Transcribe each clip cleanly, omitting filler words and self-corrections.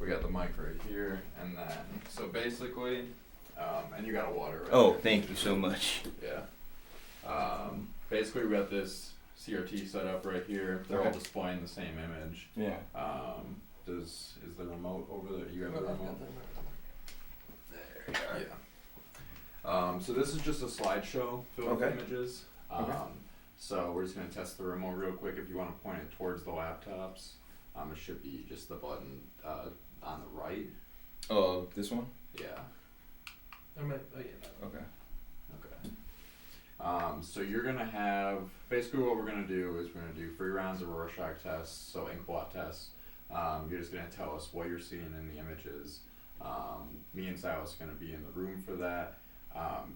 We got the mic right here, and then, so basically, and you got a water right Oh, there. thank you so much. Yeah. Basically, we got this CRT set up right here. They're all Okay. displaying the same image. Yeah. Is the remote over there? You have the remote? There you are. Yeah. So this is just a slideshow filled with Okay. images. Okay. So we're just gonna test the remote real quick. If you want to point it towards the laptops, it should be just the button on the right. Oh, this one? Yeah. Okay. Okay. So you're gonna have basically what we're gonna do is we're gonna do 3 rounds of Rorschach tests, so inkblot tests. You're just gonna tell us what you're seeing in the images. Me and Silas are gonna be in the room for that.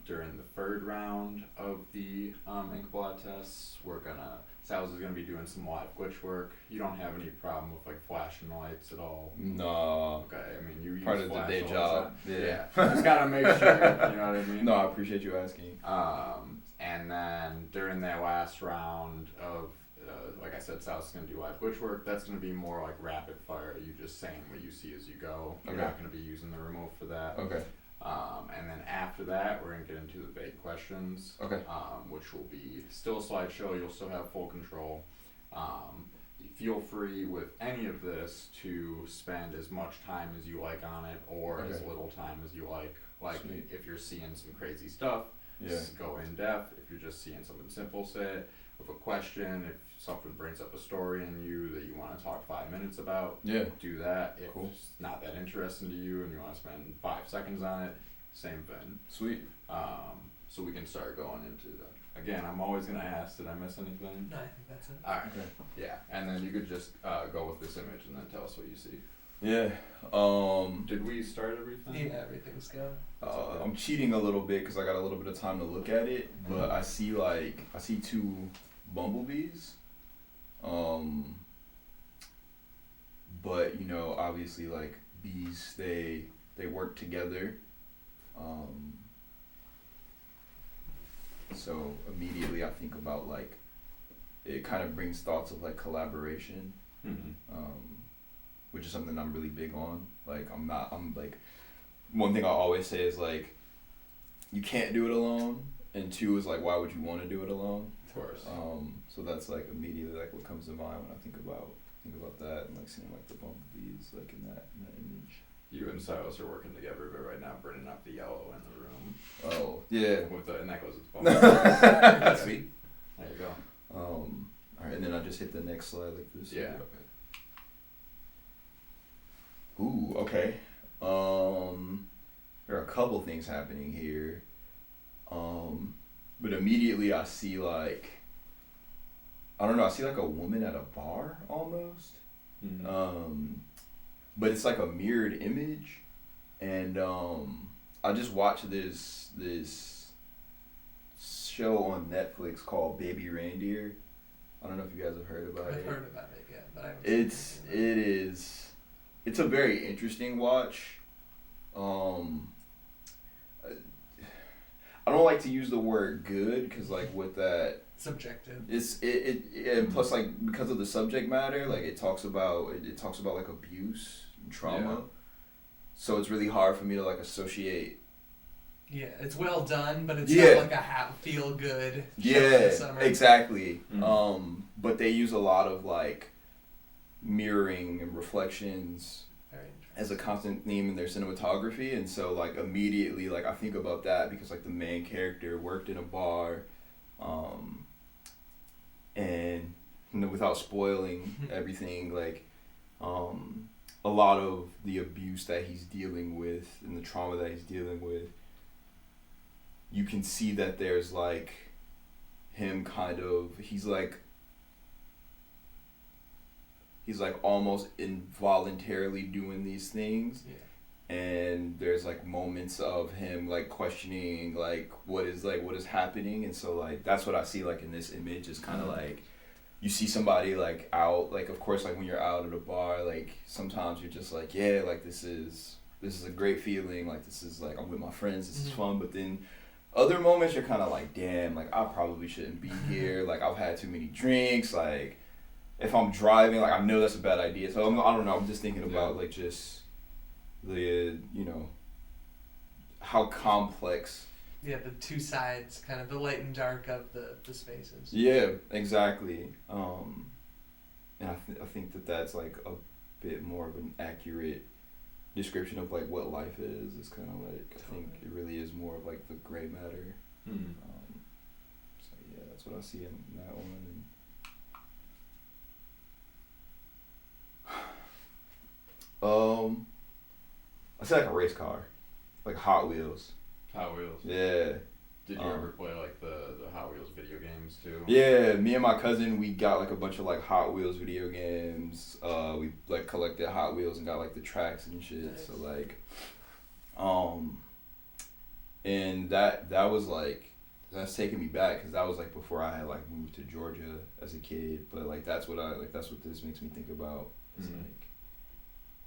During the 3rd round of the inkblot tests, Silas is gonna be doing some live glitch work. You don't have any problem with like flashing lights at all? No. Okay, I mean you use Part of the flash day all job. time. Yeah. Just gotta make sure, you know what I mean? No, I appreciate you asking. And then during that last round of, like I said, Silas is going to do live glitch work. That's going to be more like rapid fire. You just saying what you see as you go. You're Okay. not going to be using the remote for that. Okay. And then after that, we're going to get into the vague questions. Okay. Which will be still a slideshow. You'll still have full control. Feel free with any of this to spend as much time as you like on it, or as Okay. little time as you like. Like Sweet. if you're seeing some crazy stuff, Yeah. just go in depth. If you're just seeing something simple, say it. With a question, if something brings up a story in you that you want to talk 5 minutes about, Yeah. do that. If Cool. it's not that interesting to you and you want to spend 5 seconds on it, same thing. Sweet. So we can start going into that. Again, I'm always going to ask, did I miss anything? No, I think that's it. Alright, Okay. yeah. And then you could just go with this image and then tell us what you see. Yeah. Did we start everything? Yeah, everything's good. I'm cheating a little bit because I got a little bit of time to look at it, but I see 2 bumblebees. But you know, obviously, like bees, they work together. So immediately I think about like it kind of brings thoughts of like collaboration. Mm-hmm. Which is something I'm really big on. Like I'm like, one thing I always say is like, you can't do it alone, and 2 is like, why would you want to do it alone? Of course. So that's like immediately like what comes to mind when I think about that, and like seeing like the bumblebees like in that image. You and Silas are working together a bit right now, bringing up the yellow in the room. Oh yeah. And that goes with the bumblebee. Sweet. There you go. Alright, and then I just hit the next slide like this. Yeah. Okay. Ooh, okay. There are a couple things happening here. But immediately I see like, I don't know, I see like a woman at a bar almost. Mm-hmm. But it's like a mirrored image, and I just watched this show on Netflix called Baby Reindeer. I don't know if you guys have heard about it. I've heard about it, yeah, but I haven't seen it. It's a very interesting watch. I don't like to use the word good because like with that, Subjective. and plus like because of the subject matter, like it talks about like abuse and trauma. Yeah. So it's really hard for me to like associate. Yeah, it's well done, but it's Yeah. not like a feel good. Yeah, summer. exactly. Mhm. But they use a lot of like mirroring and reflections Very interesting. as a constant theme in their cinematography, and so like immediately like I think about that because like the main character worked in a bar, and you know, without spoiling everything, like a lot of the abuse that he's dealing with and the trauma that he's dealing with, you can see that there's like him kind of he's like almost involuntarily doing these things, Yeah. and there's like moments of him like questioning like what is happening, and so like that's what I see like in this image is kind of like you see somebody like out, like of course like when you're out at a bar, like sometimes you're just like, yeah, like this is a great feeling, like this is like I'm with my friends, this is fun, but then other moments you're kind of like, damn, like I probably shouldn't be here, like I've had too many drinks, like if I'm driving, like I know that's a bad idea, so I don't know, I'm just thinking about like just the how complex. Yeah, the two sides, kind of the light and dark of the spaces. Yeah, exactly. And I think that that's like a bit more of an accurate description of like what life is. It's kind of like I think it really is more of like the gray matter. Mm. So yeah, that's what I see in that one. I say like a race car, like Hot Wheels. Hot Wheels. Yeah. Did you ever play like the Hot Wheels video games too? Yeah, me and my cousin, we got like a bunch of like Hot Wheels video games. We like collected Hot Wheels and got like the tracks and shit. Nice. So like, and that was like that's taking me back because that was like before I had like moved to Georgia as a kid. But like that's what this makes me think about. It's Mhm. like,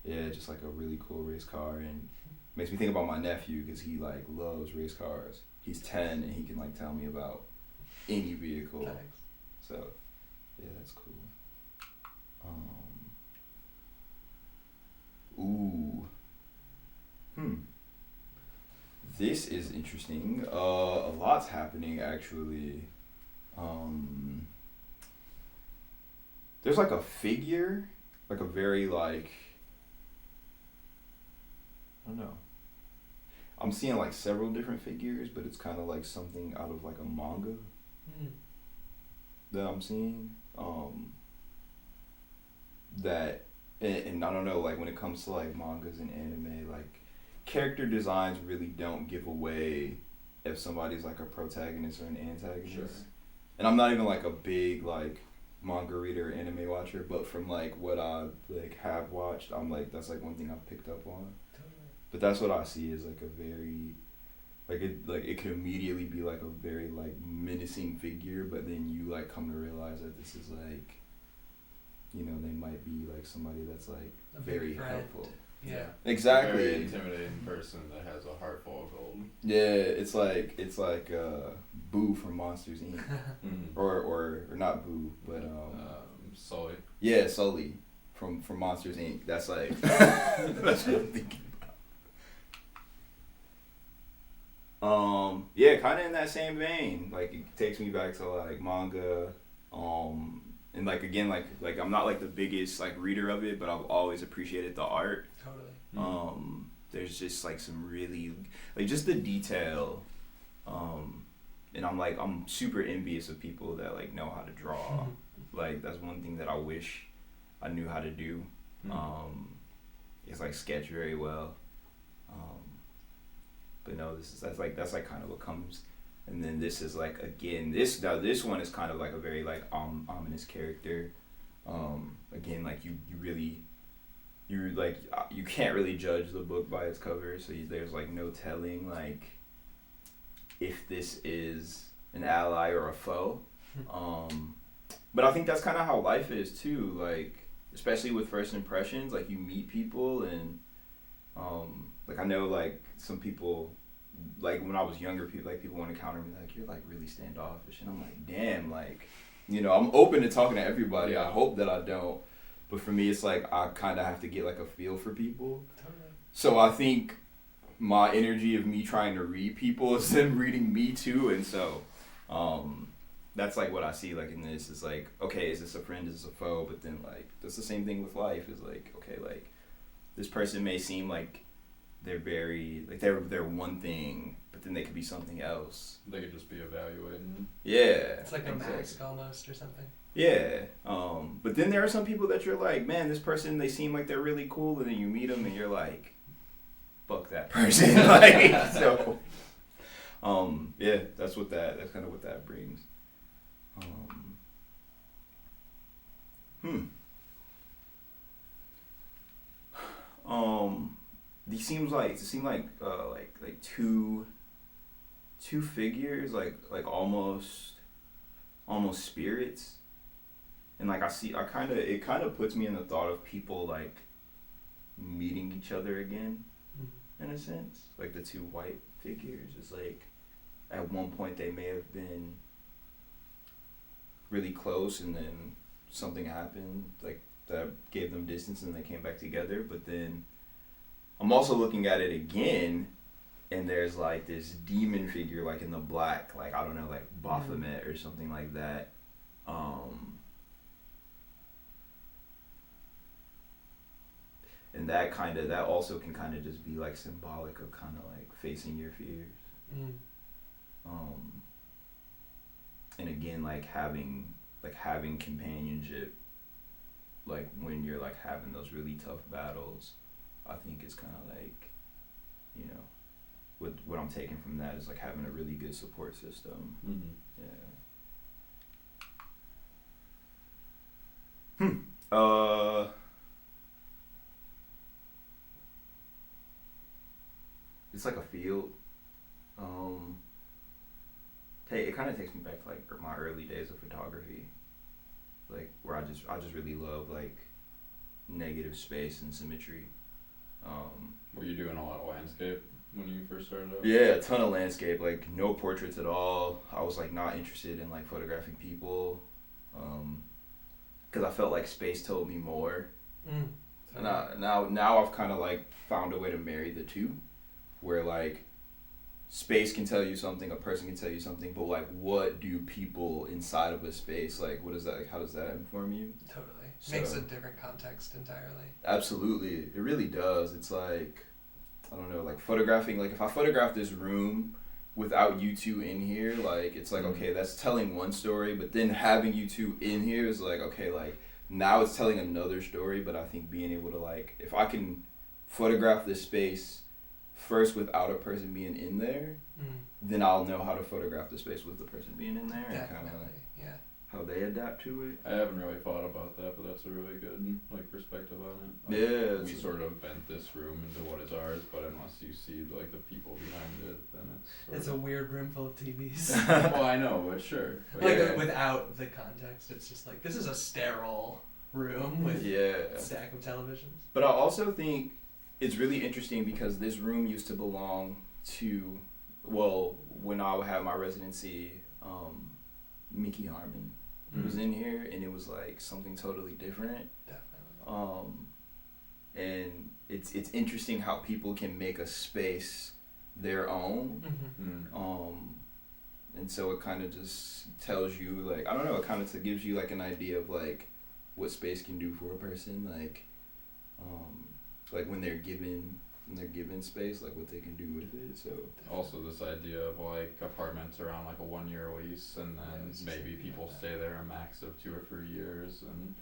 yeah, just like a really cool race car and makes me think about my nephew because he like loves race cars. He's 10 and he can like tell me about any vehicle. Thanks. So, yeah, that's cool. This is interesting. A lot's happening actually. There's like a figure, like a very like, I don't know. I'm seeing like several different figures, but it's kind of like something out of like a manga that I'm seeing. That and I don't know, like when it comes to like mangas and anime, like character designs really don't give away if somebody's like a protagonist or an antagonist. Sure. And I'm not even like a big like manga reader or anime watcher, but from like what I like have watched, I'm like that's like one thing I've picked up on. But that's what I see as like a very it could immediately be like a very like menacing figure, but then you like come to realize that this is like, they might be like somebody that's like A big very friend. helpful. Yeah. Exactly. Very intimidating person that has a heart full of gold. Yeah, it's like Boo from Monsters Inc. Mm-hmm. or not Boo, but Sully. yeah, Sully from Monsters Inc. That's like that's what I'm thinking. Yeah, kind of in that same vein. Like it takes me back to like manga, and like again, like I'm not like the biggest like reader of it, but I've always appreciated the art. Totally. There's just like some really like just the detail, and I'm super envious of people that like know how to draw. Like that's one thing that I wish I knew how to do. Is like sketch very well. But no, that's like kind of what comes, and then this is like again this one is kind of like a very like ominous character. Again, like you can't really judge the book by its cover, so there's like no telling like if this is an ally or a foe. But I think that's kind of how life is too, like especially with first impressions, like you meet people and like I know like some people, like when I was younger, people want to counter me like you're like really standoffish, and I'm like damn, like I'm open to talking to everybody. I hope that I don't, but for me it's like I kind of have to get like a feel for people. Totally. So I think my energy of me trying to read people is them reading me too, and so that's like what I see like in this is like, okay, is this a friend, is this a foe? But then like that's the same thing with life, is like, okay, like this person may seem like they're very like they're one thing, but then they could be something else. They could just be evaluating. Yeah, It's like a exactly. mask almost or something. Yeah, but then there are some people that you're like, man, this person, they seem like they're really cool, and then you meet them and you're like, fuck that person. Like, so yeah, that's kind of what that brings. These seem like two figures, like almost spirits, and like it kind of puts me in the thought of people like meeting each other again, in a sense. Like the two white figures, it's like at one point they may have been really close, and then something happened like that gave them distance, and they came back together. But then I'm also looking at it again, and there's like this demon figure like in the black, like I don't know, like Baphomet or something like that. And that also can kind of just be like symbolic of kind of like facing your fears. And again, like having companionship, like when you're like having those really tough battles, I think is kind of like, you know, what I'm taking from that is like having a really good support system. Yeah. It's like a field. It kind of takes me back to like my early days of photography, like where I just really love like negative space and symmetry. Were you doing a lot of landscape when you first started out? Yeah, a ton of landscape, like no portraits at all. I was like not interested in like photographing people, because I felt like space told me more. And now I've kind of like found a way to marry the two, where like space can tell you something, a person can tell you something, but like what do people inside of a space, like what is that, like how does that inform you? Totally. So, makes a different context entirely. Absolutely, it really does. It's like, I don't know, like photographing, like if I photograph this room without you two in here, like it's like, okay, that's telling one story, but then having you two in here is like, okay, like now it's telling another story. But I think being able to like, if I can photograph this space first without a person being in there, then I'll know how to photograph the space with the person being in there. Definitely, and kind of yeah. how they adapt to it. I haven't really thought about that, but that's a really good like perspective on it. Like, Yeah, we sort of bent this room into what is ours, but unless you see like the people behind it, then It's a weird room full of TVs. well, I know, but sure. But Like Yeah. without the context, it's just like this is a sterile room with Yeah. a stack of televisions. But I also think it's really interesting because this room used to belong to, well, when I had my residency, Mickey Harmon was in here, and it was like something totally different. Definitely. And it's interesting how people can make a space their own. And so it kind of just tells you, like, I don't know, it kind of gives you like an idea of like what space can do for a person, like when they're given space, like what they can do with it. So also this idea of like apartments around like a 1-year lease, and then maybe people stay there a max of 2 or 3 years, and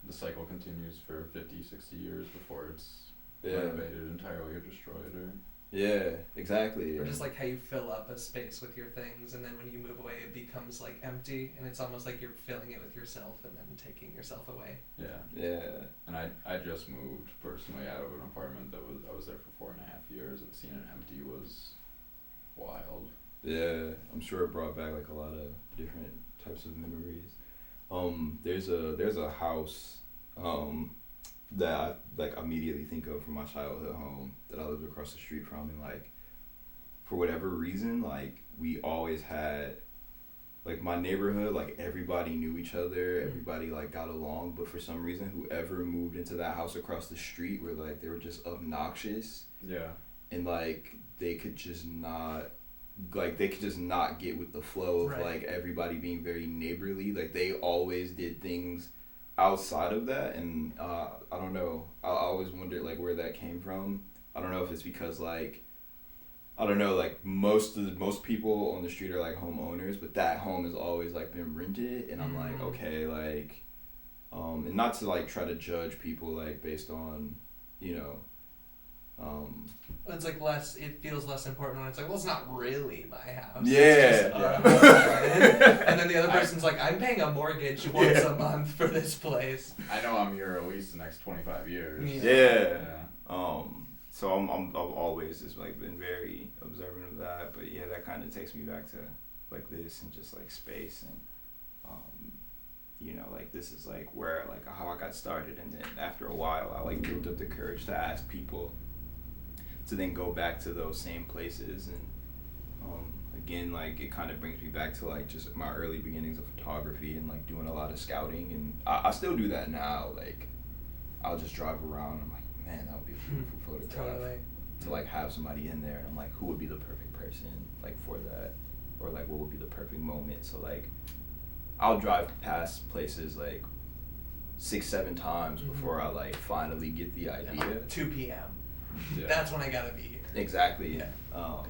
the cycle continues for 50, 60 years before it's renovated entirely or destroyed. Or yeah, exactly. Or just like how you fill up a space with your things, and then when you move away, it becomes like empty, and it's almost like you're filling it with yourself and then taking yourself away. Yeah. And I just moved personally out of an apartment that I was there for 4.5 years, and seeing it empty was wild. Yeah, I'm sure it brought back like a lot of different types of memories. There's a house that I like immediately think of from my childhood home that I lived across the street from, and like for whatever reason, like we always had, like my neighborhood, like everybody knew each other, everybody like got along, but for some reason whoever moved into that house across the street were like, they were just obnoxious. Yeah. And like they could just not get with the flow of like everybody being very neighborly. Like they always did things outside of that, and I don't know, I always wondered like where that came from. I don't know if it's because like, I don't know, like most people on the street are like homeowners, but that home has always like been rented, and I'm like, okay, like and not to like try to judge people like based on, you know, It's like it feels less important when it's like, well, it's not really my house. Yeah. It's just a apartment. And then the other person's like, I'm paying a mortgage once a month for this place. I know I'm here at least the next 25 years. Yeah. So I've always just like been very observant of that, but yeah, that kind of takes me back to like this and just like space, and you know, like this is like where like how I got started, and then after a while I like built up the courage to ask people to then go back to those same places, and again, like it kind of brings me back to like just my early beginnings of photography and like doing a lot of scouting, and I still do that now. Like I'll just drive around and I'm like, man, that would be a beautiful photograph. Totally. To like have somebody in there, and I'm like, who would be the perfect person like for that, or like what would be the perfect moment? So like, I'll drive past places like 6-7 times before I like finally get the idea. 2 p.m. Yeah. That's when I gotta be here. Exactly. Yeah.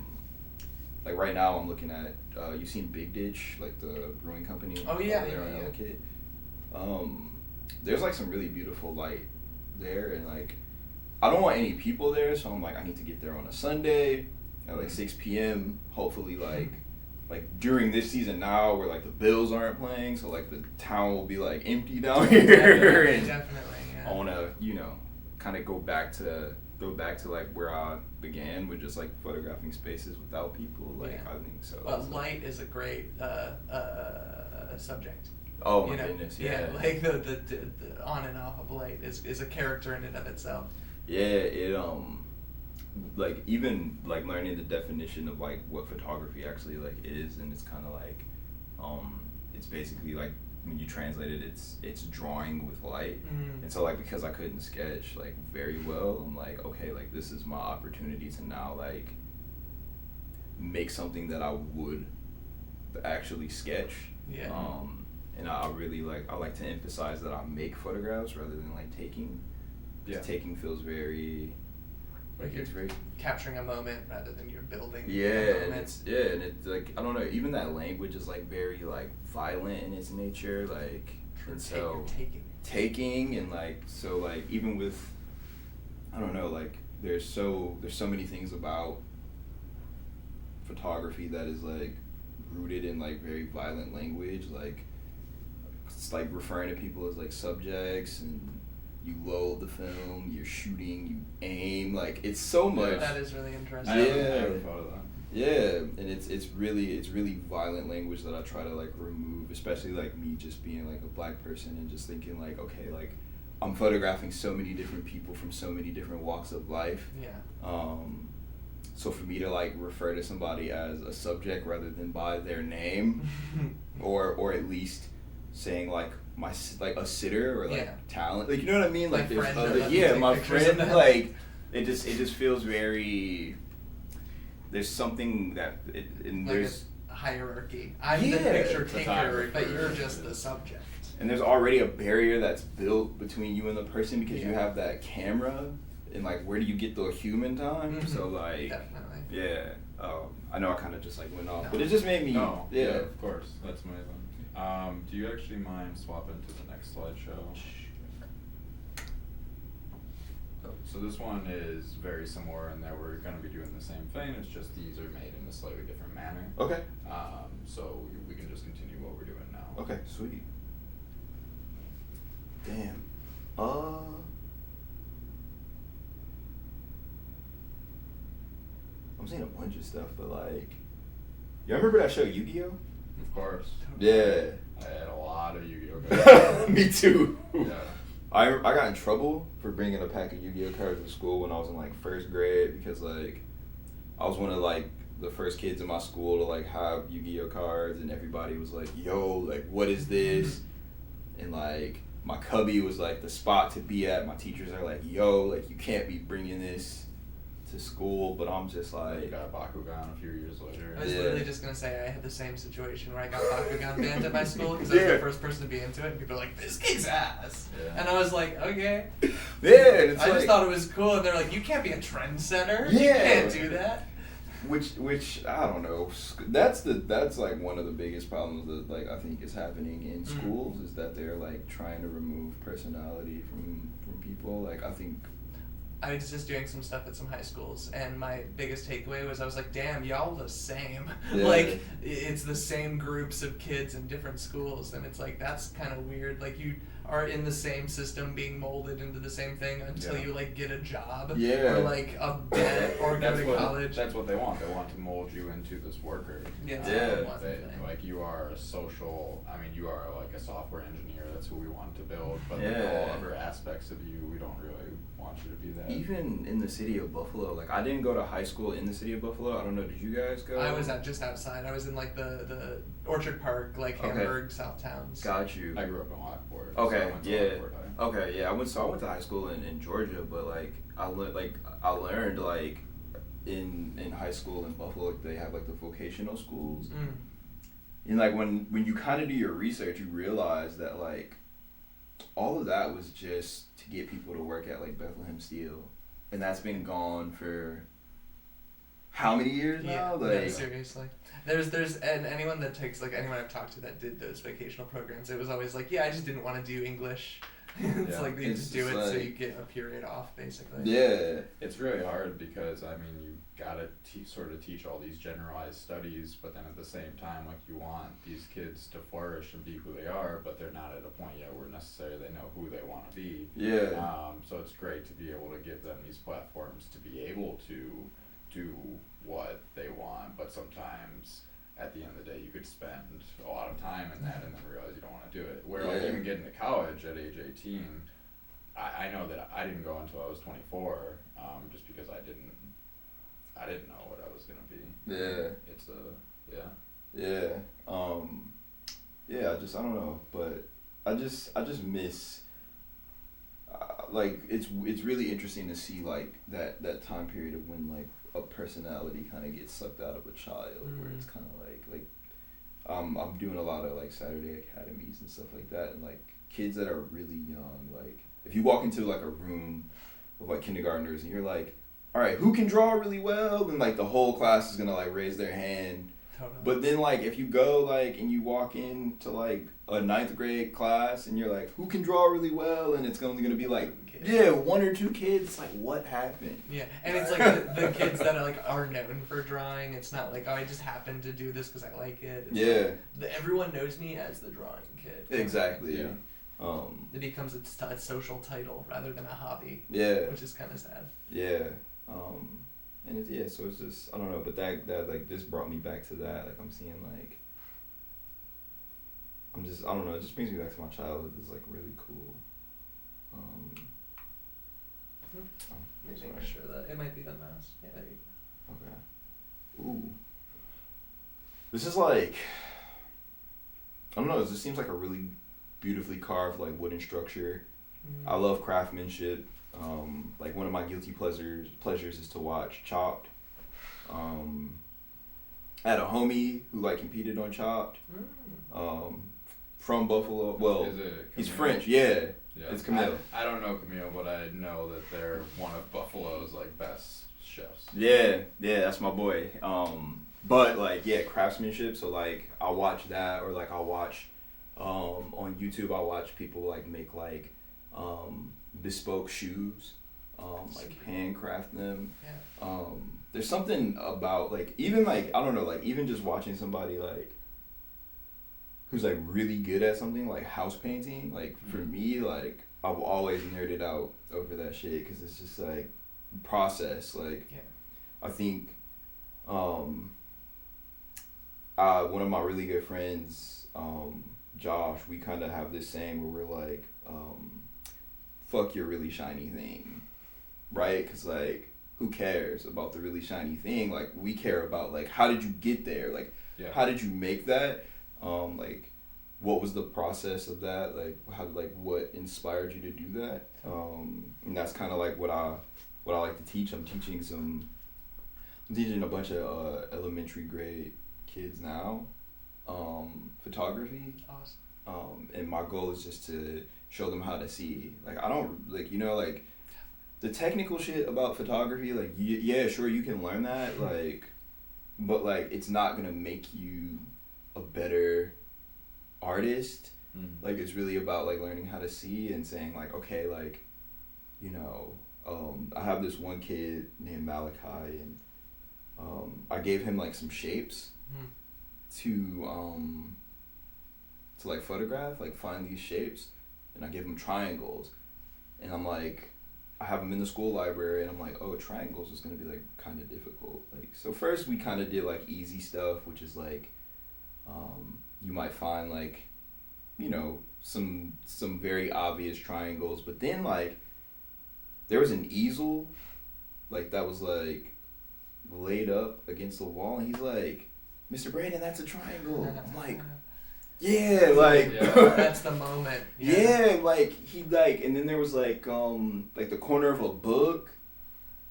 Like right now, I'm looking at you've seen Big Ditch, like the brewing company. Oh, yeah, over there yeah, on yeah. Ellicott. There's like some really beautiful light there, and like I don't want any people there, so I'm like I need to get there on a Sunday at like 6 p.m. Hopefully like during this season now where like the Bills aren't playing, so like the town will be like empty down here. Definitely, And definitely, yeah. I wanna, kind of go back to like where I began with just like photographing spaces without people. Like Yeah. I think so. Well, light is a great subject. Oh my You know? goodness, yeah. Like the on and off of light is a character in and of itself. Yeah, it like even like learning the definition of like what photography actually like is, and it's kind of like it's basically like when you translate it, it's drawing with light. And so like because I couldn't sketch like very well, I'm like, okay, like this is my opportunity to now like make something that I would actually sketch. Yeah. And I really I like to emphasize that I make photographs rather than like taking. Yeah. Taking feels very Like it's you're very capturing a moment rather than you're building. yeah, a and moment. it's like I don't know, even that language is like very like violent in its nature, like and so taking and like so like even with I don't know, like there's so many things about photography that is like rooted in like very violent language, like it's like referring to people as like subjects, and you load the film, you're shooting, you aim, like it's so much. That is really interesting. I Yeah. never thought of that. Yeah, and it's really violent language that I try to like remove, especially like me just being like a black person and just thinking like, okay, like I'm photographing so many different people from so many different walks of life. Yeah. So for me to like refer to somebody as a subject rather than by their name, or at least saying like like a sitter or like Yeah. talent, like you know what I mean, My like there's friend, other, let me yeah, take my pictures friend, of them. like it just feels very. There's something that and Like there's a hierarchy. I'm the Yeah. picture The taker, photographer. but you're just the subject. and there's already a barrier that's built between you and the person because you Yeah. have that camera, and like where do you get the human time? Mhm. So like Definitely. yeah, I know I kind of just like went off, No. but it just made me No, yeah. of course, that's amazing. Do you actually mind swapping to the next slideshow? So this one is very similar in that we're going to be doing the same thing. It's just these are made in a slightly different manner. Okay. So we can just continue what we're doing now. Okay, sweet. Damn. I'm seeing a bunch of stuff, but like, you remember that show Yu-Gi-Oh? Of course. Yeah. I had a lot of Yu-Gi-Oh cards. Me too. Yeah. I got in trouble for bringing a pack of Yu-Gi-Oh cards to school when I was in like first grade because like I was one of like the first kids in my school to like have Yu-Gi-Oh cards, and everybody was like, yo, like what is this? And like my cubby was like the spot to be at. My teachers are like, yo, like you can't be bringing this to school, but I'm just I like got Bakugan a few years later. I was Yeah. literally just gonna say I had the same situation where I got Bakugan banned at my school because I was Yeah. the first person to be into it, and people were like, "This kicks ass," Yeah. and I was like, "Okay." yeah, and it's I like, just thought it was cool, and they're like, "You can't be a trendsetter. You Yeah. can't do that." which I don't know. That's like one of the biggest problems that like I think is happening in Mhm. schools is that they're like trying to remove personality from people. Like I think I was just doing some stuff at some high schools, and my biggest takeaway was I was like, "Damn, y'all the same." Yeah. Like it's the same groups of kids in different schools, and it's like that's kind of weird. Like you are in the same system, being molded into the same thing until Yeah. you like get a job Yeah. or like a debt or go to what, college. That's what they want. They want to mold you into this worker. Yeah. Yeah. One They, thing. like you are a social. I mean, you are like a software engineer. That's who we want to build. But like Yeah. all other aspects of you, we don't really want you to be that. even in the city of Buffalo, like I didn't go to high school in the city of Buffalo. I don't know. Did you guys go? I was just outside. I was in like the Orchard Park, like Okay. Hamburg, South Towns. Got you. I grew up in Lockport. Okay, So I went to yeah. Lockport High. Okay, yeah, I went to high school in Georgia, but like I learned like in high school in Buffalo, like, they have like the vocational schools. Mm. And like when you kind of do your research, you realize that like all of that was just to get people to work at like Bethlehem Steel, and that's been gone for how many years now? No, Like, seriously. There's and anyone that takes, like, anyone I've talked to that did those vocational programs, it was always like, yeah, I just didn't want to do English. It's Yeah. like you It's just do just it so like- you get a period off, basically. yeah, It's really hard because I mean you gotta sort of teach all these generalized studies, but then at the same time, like, you want these kids to flourish and be who they are, but they're not at a point yet where necessarily they know who they want to be. yeah, So it's great to be able to give them these platforms to be able to do what they want, but sometimes at the end of the day you could spend a lot of time in that and then realize you don't want to do it. Where like Yeah. even getting to college at age 18, I know that I didn't go until I was 24, just because I didn't know what I was gonna be. yeah. It's yeah. Yeah. Yeah, I don't know, but I just miss like it's really interesting to see like that time period of when like a personality kind of gets sucked out of a child, where it's kind of like I'm doing a lot of like Saturday academies and stuff like that, and like kids that are really young, like if you walk into like a room of like kindergartners and you're like, all right, who can draw really well, then like the whole class is gonna like raise their hand. Totally. But then like if you go like and you walk into like a 9th grade class and you're like, who can draw really well, and it's only gonna be like, yeah, 1 or 2 kids. It's like, what happened? Yeah, and it's like the kids that are known for drawing. It's not like, oh, I just happen to do this because I like it. It's Yeah, like, everyone knows me as the drawing kid. exactly. Yeah. It becomes a social title rather than a hobby, Yeah, which is kind of sad. yeah. And it's, yeah, so it's just, I don't know, but that like this brought me back to that. Like I'm seeing like, I don't know, it just brings me back to my childhood. It's like really cool. Let me sorry. make sure that it might be the mouse. Yeah, there you go. Okay. Ooh. This is like, I don't know, this seems like a really beautifully carved like wooden structure. I love craftsmanship. Like one of my guilty pleasures is to watch Chopped. I had a homie who like competed on Chopped. From Buffalo. Well, Is it he's Camille? French. Yeah. Yeah. It's Camille. I don't know Camille, but I know that they're one of Buffalo's like best chefs. Yeah, that's my boy. But like, yeah, craftsmanship. So like, I'll watch that, or like I'll watch, on YouTube. I'll watch people like make like, bespoke shoes, like handcraft them. Yeah. There's something about like even like, I don't know, like even just watching somebody like who's like really good at something like house painting. Like for me, like I've always nerded out over that shit because it's just like process. Like Yeah. I think one of my really good friends, Josh, we kind of have this saying where we're like, fuck your really shiny thing, right? Because like, who cares about the really shiny thing? Like, we care about like, how did you get there? Like, Yeah. how did you make that? Like, what was the process of that? Like, what inspired you to do that? And that's kind of like what I like to teach. I'm teaching a bunch of elementary grade kids now, photography. Awesome. And my goal is just to show them how to see. Like, I don't, like, like, the technical shit about photography, like, yeah, sure, you can learn that, like, but, like, it's not gonna make you a better artist. Like, it's really about, like, learning how to see and saying, like, okay, like, I have this one kid named Malachi, and I gave him, like, some shapes to like photograph, like find these shapes, and I give him triangles, and I'm like, I have them in the school library, and I'm like, oh, triangles is gonna be like kind of difficult. Like, so first we kind of did like easy stuff, which is like, you might find like, some very obvious triangles, but then like, there was an easel, like that was like laid up against the wall, and he's like, Mr. Brandon, that's a triangle. I'm like, Yeah, like Yeah. That's the moment. yeah, like he like, and then there was like the corner of a book,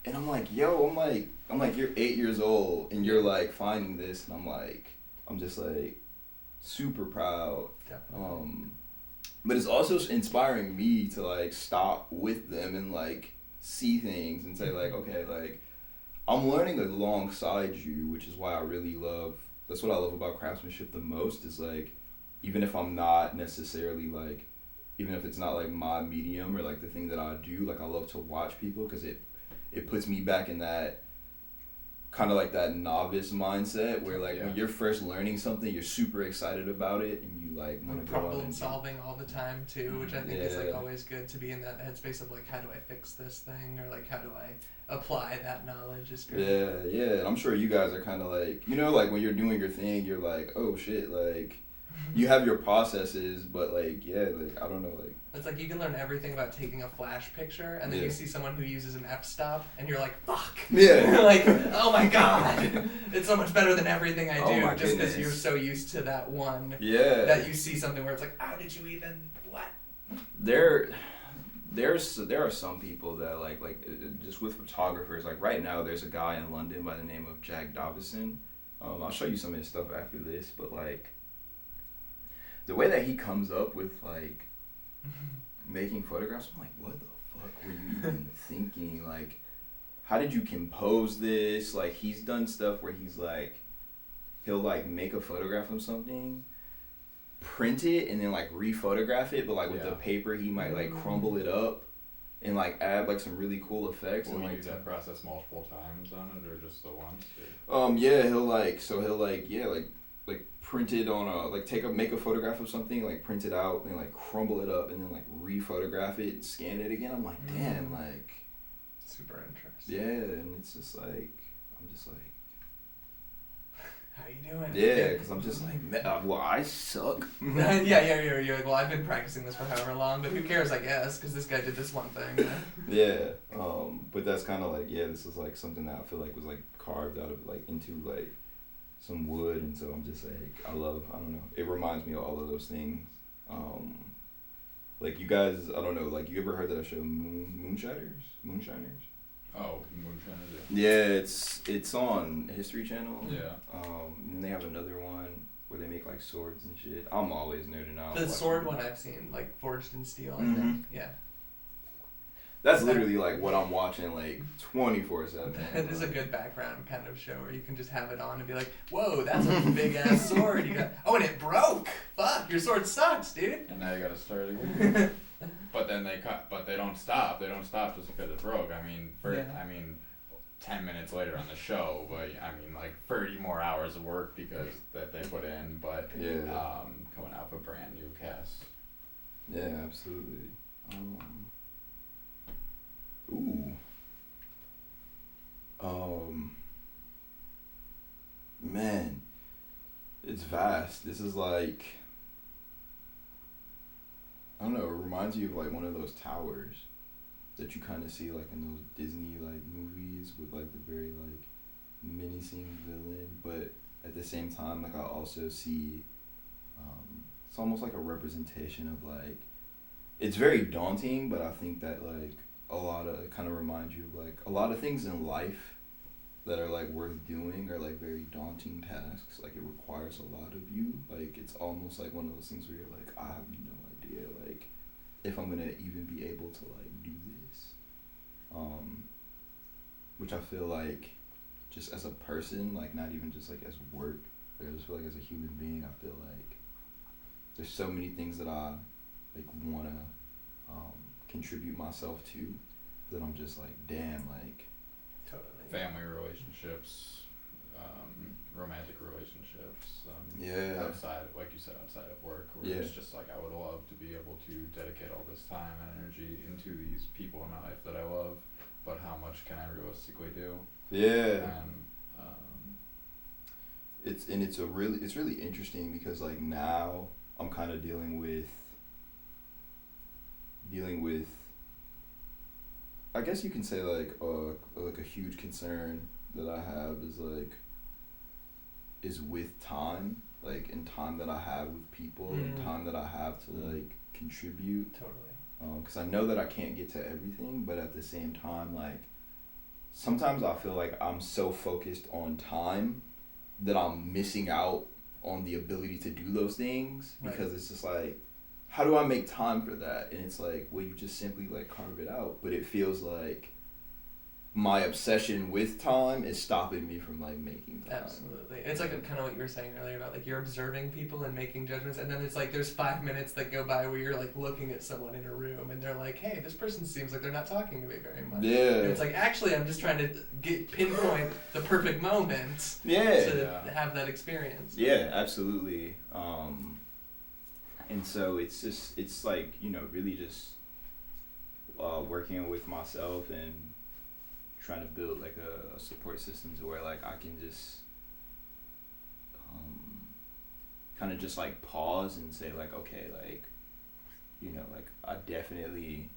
and I'm like, yo, I'm like you're 8 years old and you're like finding this, and I'm just like super proud. Definitely. But it's also inspiring me to like stop with them and like see things and say like, okay, like I'm learning alongside you, which is why I really love. That's what I love about craftsmanship the most. Is like, even if I'm not necessarily like, even if it's not like my medium or like the thing that I do, like I love to watch people because it puts me back in that kind of like that novice mindset where like when you're first learning something, you're super excited about it and you like want to go out problem and solving all the time too, which I think is like always good to be in that headspace of like, how do I fix this thing, or like how do I apply that knowledge is great. Yeah, and I'm sure you guys are kind of like, you know, like when you're doing your thing, you're like, oh shit, like you have your processes, but like like I don't know, like it's like you can learn everything about taking a flash picture, and then you see someone who uses an f-stop, and you're like, fuck. Yeah. Like, oh my god, it's so much better than everything I do, my just because goodness. you're so used to that one. Yeah. That you see something where it's like, how did you even what? There are some people that like just with photographers, like right now there's a guy in London by the name of Jack Davison. I'll show you some of his stuff after this, but like the way that he comes up with like making photographs, I'm like, what the fuck were you even thinking? Like, how did you compose this? Like, he's done stuff where he's like, he'll like make a photograph of something, print it, and then like re-photograph it, but like with the paper he might like crumble it up and like add like some really cool effects. Will and you like do that process multiple times on it, or just the once? yeah, he'll like print it on a like make a photograph of something, like print it out and like crumble it up and then like re-photograph it, scan it again. I'm like, damn, like super interesting. yeah, and it's just like I'm just like, how you doing? yeah, because I'm just like, well, I suck. You're like, well, I've been practicing this for however long, but who cares, I guess, because this guy did this one thing. Yeah, but that's kind of like, this is like something that I feel like was like carved out of like into like some wood, and so I'm just like, I don't know, it reminds me of all of those things. Like you guys, I don't know, like you ever heard that show Moonshiners? Oh, Moonshiners, Yeah, it's on History Channel. Yeah. And they have another one where they make like swords and shit. I'm always nerding out. The sword one I've seen, like forged in steel, I think. Yeah. That's literally like what I'm watching like 24/7. It is a good background kind of show where you can just have it on and be like, whoa, that's a big ass sword you got. Oh, and it broke. Fuck, your sword sucks, dude. And now you gotta start again. But then they don't stop. They don't stop just because it broke. I mean, 10 minutes later on the show, but I mean, like 30 more hours of work because that they put in. But coming out with a brand new cast. Yeah, absolutely. Man, it's vast. This is like, I don't know, it reminds you of like one of those towers that you kind of see like in those Disney like movies with like the very like menacing villain, but at the same time like I also see it's almost like a representation of like, it's very daunting, but I think that like it kind of reminds you of like a lot of things in life that are like worth doing are like very daunting tasks. Like it requires a lot of you. Like it's almost like one of those things where you're like, I have no idea like if I'm gonna even be able to like do this. Which I feel like just as a person, like not even just like as work, like I just feel like as a human being, I feel like there's so many things that I like wanna contribute myself to that I'm just like, damn, like Totally. Family relationships, romantic relationships. Outside, like you said, outside of work, where it's just like I would love to be able to dedicate all this time and energy into these people in my life that I love, but how much can I realistically do? Yeah. And it's really interesting because like now I'm kind of dealing with I guess you can say like a huge concern that I have is with time like and time that I have with people and time that I have to like contribute. Totally. Because I know that I can't get to everything, but at the same time, like sometimes I feel like I'm so focused on time that I'm missing out on the ability to do those things, because it's just like, how do I make time for that? And it's like, well, you just simply like carve it out. But it feels like my obsession with time is stopping me from like making time. Absolutely. It's like kind of what you were saying earlier about like you're observing people and making judgments, and then it's like there's 5 minutes that go by where you're like looking at someone in a room and they're like, hey, this person seems like they're not talking to me very much. Yeah. And it's like, actually, I'm just trying to pinpoint the perfect moment to have that experience. Yeah, absolutely. And so it's like, you know, really just working with myself and trying to build like a support system to where like I can just kind of just like pause and say like, okay, like, you know, like I definitely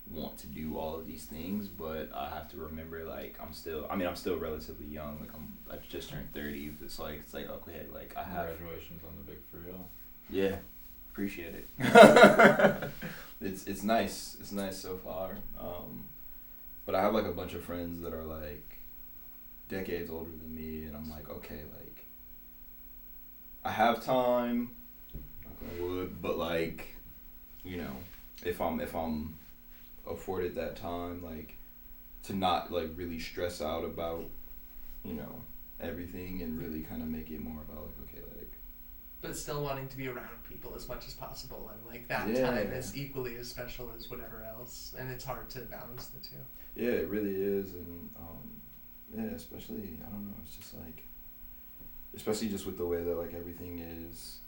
want to do all of these things, but I have to remember like I'm still relatively young. Like I just turned 30. It's like okay, like I have Congratulations on the big 3-0. Yeah, appreciate it. It's nice. It's nice so far. But I have like a bunch of friends that are like decades older than me, and I'm like, okay, like I have time, knock on wood, but like, you know, if I'm afforded that time, like to not like really stress out about, you know, everything, and really kind of make it more about like, okay, like, but still wanting to be around people as much as possible, and like that Yeah. time is equally as special as whatever else, and it's hard to balance the two. Yeah, it really is. And yeah, especially, I don't know, it's just like, especially just with the way that like everything is,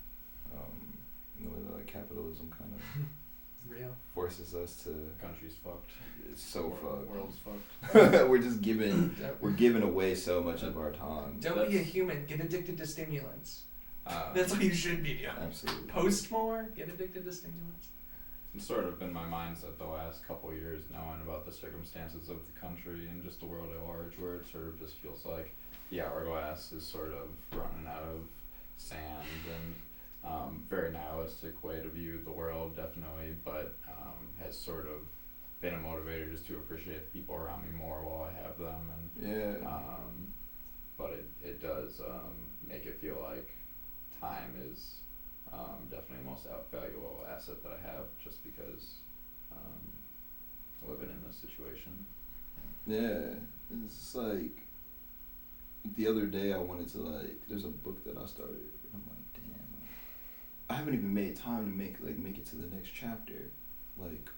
the way that like capitalism kind of Real. forces us to, Country's fucked. it's so fucked. World's fucked. We're just we're giving away so much of our time. Don't be a human. Get addicted to stimulants. Uh, That's what you should be doing. Absolutely. Post more. Get addicted to stimulants. It's sort of been my mindset the last couple of years, knowing about the circumstances of the country and just the world at large, where it sort of just feels like the hourglass is sort of running out of sand, and very nihilistic way to view the world, definitely, but has sort of been a motivator just to appreciate the people around me more while I have them, and Yeah. but it does make it feel like time is definitely the most valuable asset that I have, just because living in this situation. Yeah. It's like the other day I wanted to like, there's a book that I started, and I'm like, damn, I haven't even made time to make it to the next chapter. Like,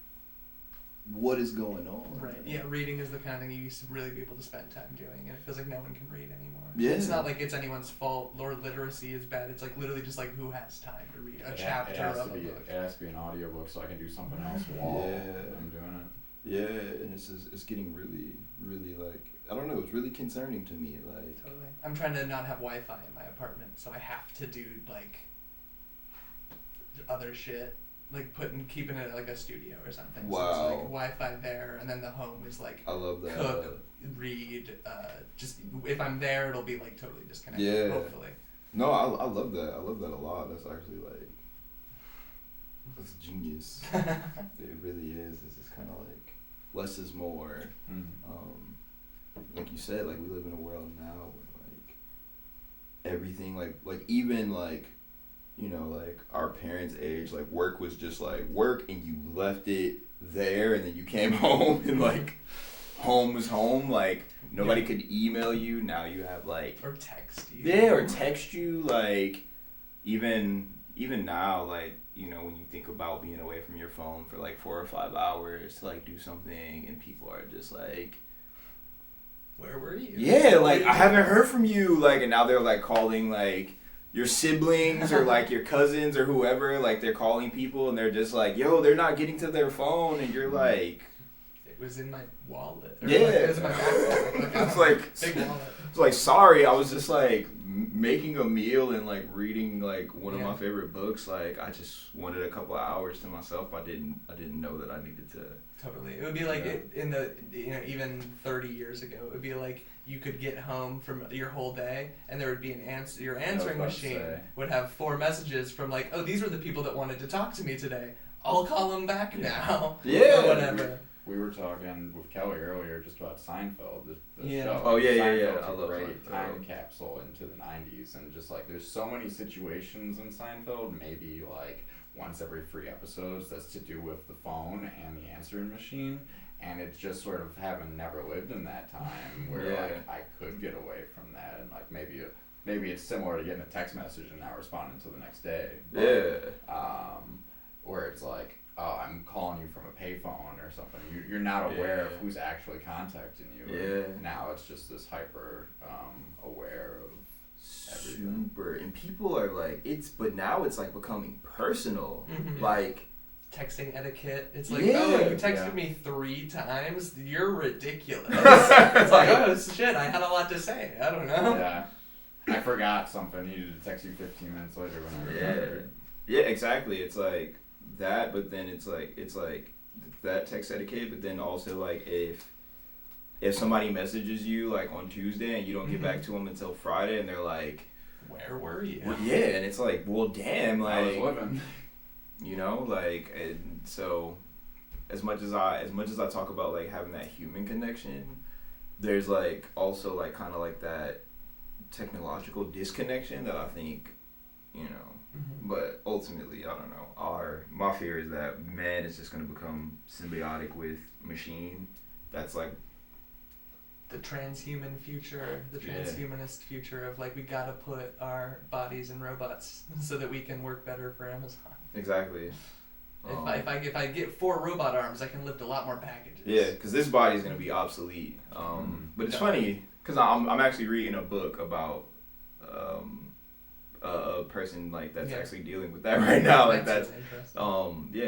what is going on? Right. Yeah. Reading is the kind of thing you used to really be able to spend time doing, and it feels like no one can read anymore. Yeah. It's not like it's anyone's fault or literacy is bad. It's like literally just like who has time to read a chapter it has of to a be book. it has to be an audiobook, so I can do something else while Yeah. I'm doing it. Yeah, and it's getting really, really like, I don't know, it's really concerning to me. Like, Totally. I'm trying to not have Wi-Fi in my apartment, so I have to do like other shit, like keeping it like a studio or something. So it's like Wi-Fi there, and then the home is like I love that. cook, read. Just if I'm there, it'll be like totally disconnected. Yeah. Hopefully. No, I love that. I love that a lot. That's actually like, that's genius. It really is. It's just kind of like, less is more. Like you said, like we live in a world now where like everything, like even like, you know, like our parents' age, like work was just like work, and you left it there, and then you came home, and like home was home. Like nobody could email you. Now you have like, or text you. yeah, or text you. Like even now, like, you know, when you think about being away from your phone for like 4 or 5 hours to like do something, and people are just like, where were you? yeah, like I haven't heard from you, like, and now they're like calling like your siblings or like your cousins or whoever, like they're calling people, and they're just like, yo, they're not getting to their phone, and you're like, it was in my wallet. Or yeah, like, it was in my backpack. it's like, big wallet. it's like, sorry, I was just like making a meal and like reading like one of Yeah. my favorite books. Like I just wanted a couple of hours to myself. I didn't know that I needed to. Totally. It would be like Yeah. in the even 30 years ago, it would be like you could get home from your whole day and there would be an answer. Your answering about to machine say. would have 4 messages from like, oh, these were the people that wanted to talk to me today. I'll call them back now. Yeah. Or whatever. We were talking with Kelly earlier just about Seinfeld, the Yeah. show. Oh, yeah, yeah, yeah. Seinfeld's I a love great Seinfeld. time capsule into the 90s, and just like there's so many situations in Seinfeld, maybe like once every 3 episodes, that's to do with the phone and the answering machine, and it's just sort of having never lived in that time where Yeah. like I could get away from that, and like maybe it's similar to getting a text message and not responding until the next day. But, Yeah. where it's like, oh, I'm calling you from a payphone or something. You're not aware of Yeah. who's actually contacting you. Yeah. Now it's just this hyper aware of everything. Super. And people are like, but now it's like becoming personal. Mhm. Like, Texting etiquette. It's like, Yeah. oh, you texted Yeah. me 3 times. You're ridiculous. It's like, oh shit, I had a lot to say. I don't know. Yeah. I forgot something. Needed to text you 15 minutes later when I remembered. yeah, exactly. It's like that, but then it's like that text etiquette, but then also like if somebody messages you like on Tuesday and you don't get back to them until Friday and they're like, Where were you? well, yeah, and it's like, well, damn, I was like, living. you know, like, and so as much as I talk about like having that human connection, there's like also like kind of like that technological disconnection that I think, you know. Mhm. But ultimately, I don't know. My fear is that man is just gonna become symbiotic with machine. That's like, The transhuman future, the Yeah. transhumanist future of like we gotta put our bodies in robots so that we can work better for Amazon. exactly. If I get 4 robot arms, I can lift a lot more packages. Yeah, because this body is gonna be obsolete. But it's Yeah. funny because I'm actually reading a book about a person like that's Yeah. actually dealing with that right now. Like That's that's really interesting. yeah,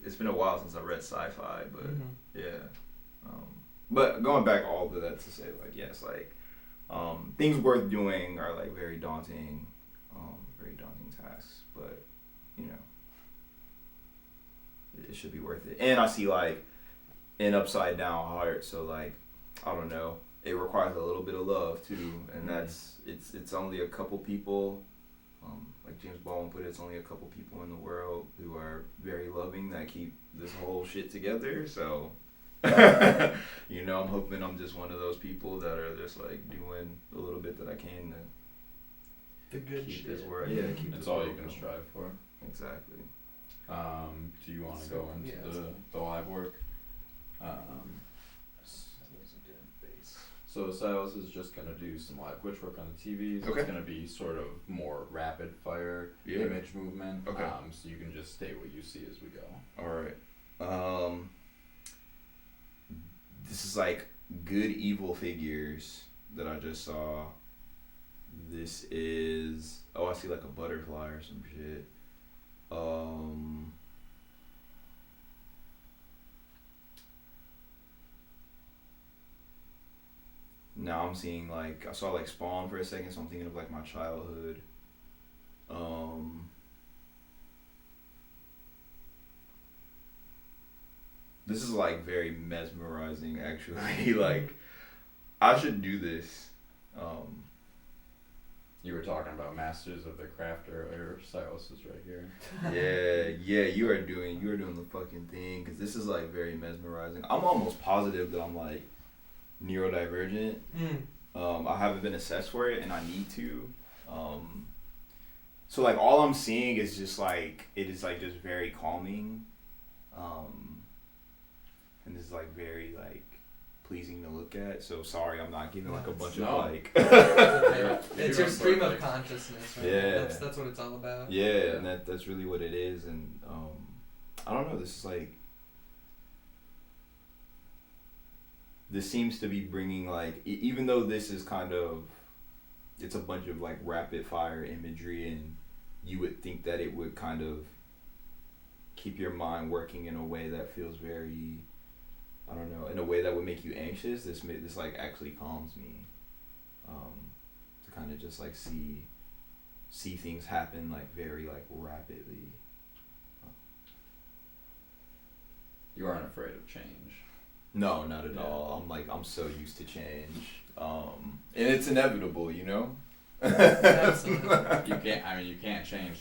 it's been a while since I read sci-fi, but Mhm. yeah. But going back all to that to say, like, yes, like, things worth doing are like very daunting tasks, but you know, it should be worth it. And I see like an upside down heart, so like, I don't know, it requires a little bit of love too, and that's it's only a couple people. Like James Baldwin put it, it's only a couple people in the world who are very loving that keep this whole shit together. So, you know, I'm hoping I'm just one of those people that are just like doing a little bit that I can to The good keep shit. this world. Yeah, keep That's this all world you can going. strive for. Exactly. Do you want to So, go into yeah. the live work? So Silas is just gonna do some live glitch work on the TVs. Okay. It's gonna be sort of more rapid fire Yeah. image movement. Okay. So you can just state what you see as we go. All right. This is like good evil figures that I just saw. This is I see like a butterfly or some shit. Now I'm seeing like I saw like Spawn for a second, so I'm thinking of like my childhood. This is like very mesmerizing actually. Like I should do this. You were talking about masters of the craft earlier. Silas is right here. Yeah, you are doing the fucking thing because this is like very mesmerizing. I'm almost positive that I'm like neurodivergent. I haven't been assessed for it and I need to. So like all I'm seeing is just like it is like just very calming, and this is like very like pleasing to look at. So sorry, I'm not giving like a bunch No. of like. It's your stream of consciousness, right? Yeah. That's what it's all about. Yeah, and that's really what it is, and I don't know. This is like this seems to be bringing like even though this is kind of it's a bunch of like rapid fire imagery, and you would think that it would kind of keep your mind working in a way that feels very in a way that would make you anxious. This like actually calms me. kind of just like see things happen like very like rapidly. You aren't afraid of change. No, not at Yeah. all. I'm so used to change, and it's inevitable, you know. Absolutely. You can't change.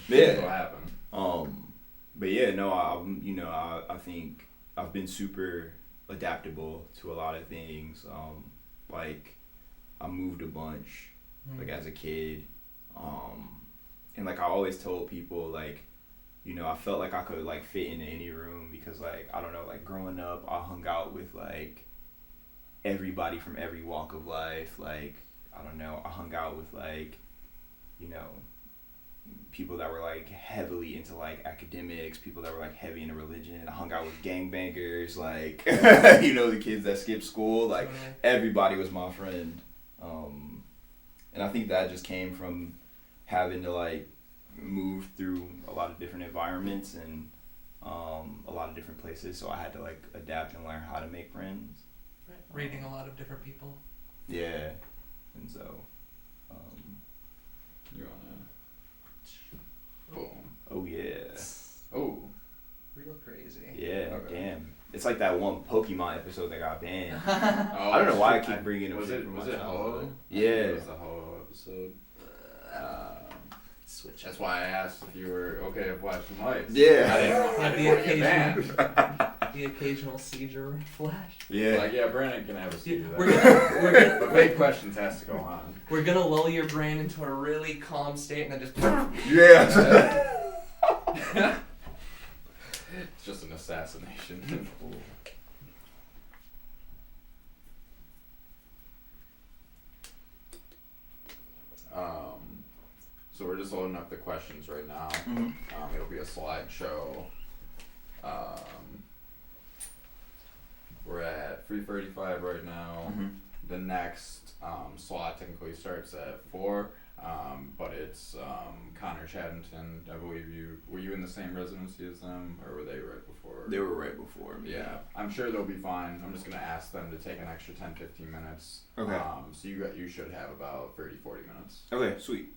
Yeah. It will happen. But yeah, no, I think I've been super adaptable to a lot of things. Like I moved a bunch, like as a kid, and like I always told people like, I felt like I could like fit into any room because like I don't know, like growing up I hung out with like everybody from every walk of life. Like I don't know, I hung out with like, people that were like heavily into like academics, people that were like heavy into religion. I hung out with gangbangers, like the kids that skipped school. Like Totally. everybody was my friend, and I think that just came from having to like move through a lot of different environments and a lot of different places. So I had to like adapt and learn how to make friends. Right. Reading a lot of different people. Yeah, and so. You wanna? Boom. Oh yeah. Oh. Real crazy. Yeah. Okay. Damn. It's like that one Pokemon episode that got banned. Oh, I don't know why I keep shit. bringing up Was shit it from was my it childhood. Ho? Yeah. It was the Ho episode. Switch. That's why I asked if you were okay with watching lights. Yeah. I didn't want Yeah, to the get occasion. banned. The occasional seizure flash. Yeah. Like, yeah, Brandon can have a seat. We're gonna But big questions has to go on. we're gonna lull your brain into a really calm state and then just Yeah. It's just an assassination. So we're just loading up the questions right now. Mhm. It'll be a slideshow. We're at 3:35 right now. Mhm. The next slot technically starts at 4, but it's Connor Chaddington. I believe were you in the same residency as them, or were they right before? They were right before me. Yeah, I'm sure they'll be fine. I'm just gonna ask them to take an extra 10-15 minutes. Okay. So you should have about 30-40 minutes. Okay. Sweet.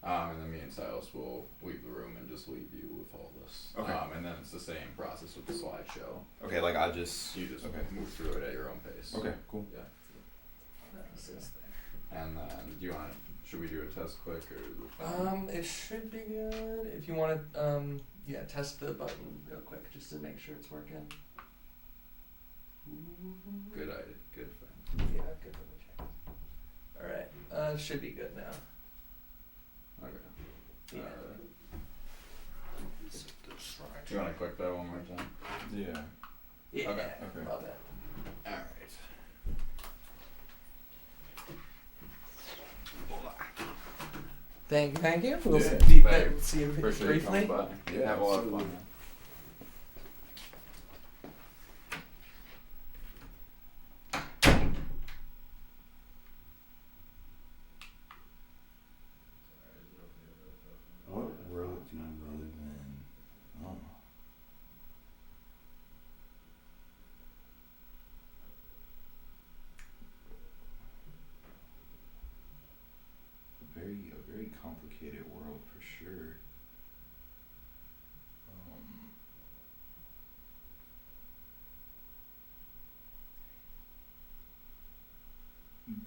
And then me and Silas will leave the room and just leave you with all this. Okay. And then it's the same process with the slideshow. Okay. Like I just. You just Okay. move through it at your own pace. Okay. Cool. And then should we do a test quick or is it fine? It should be good. If you want to, test the button real quick just to make sure it's working. Good idea. Good thing. Yeah, good. Let me check. All right. It should be good now. Okay. Yeah. Do you want to click that one more time? Yeah. Yeah. Okay. Okay. Love it. Alright. Thank you. We'll Yeah. see you Appreciate you coming briefly. by. Yeah, Have a lot of absolutely. fun. What world do you live in? Oh. A very complicated world for sure.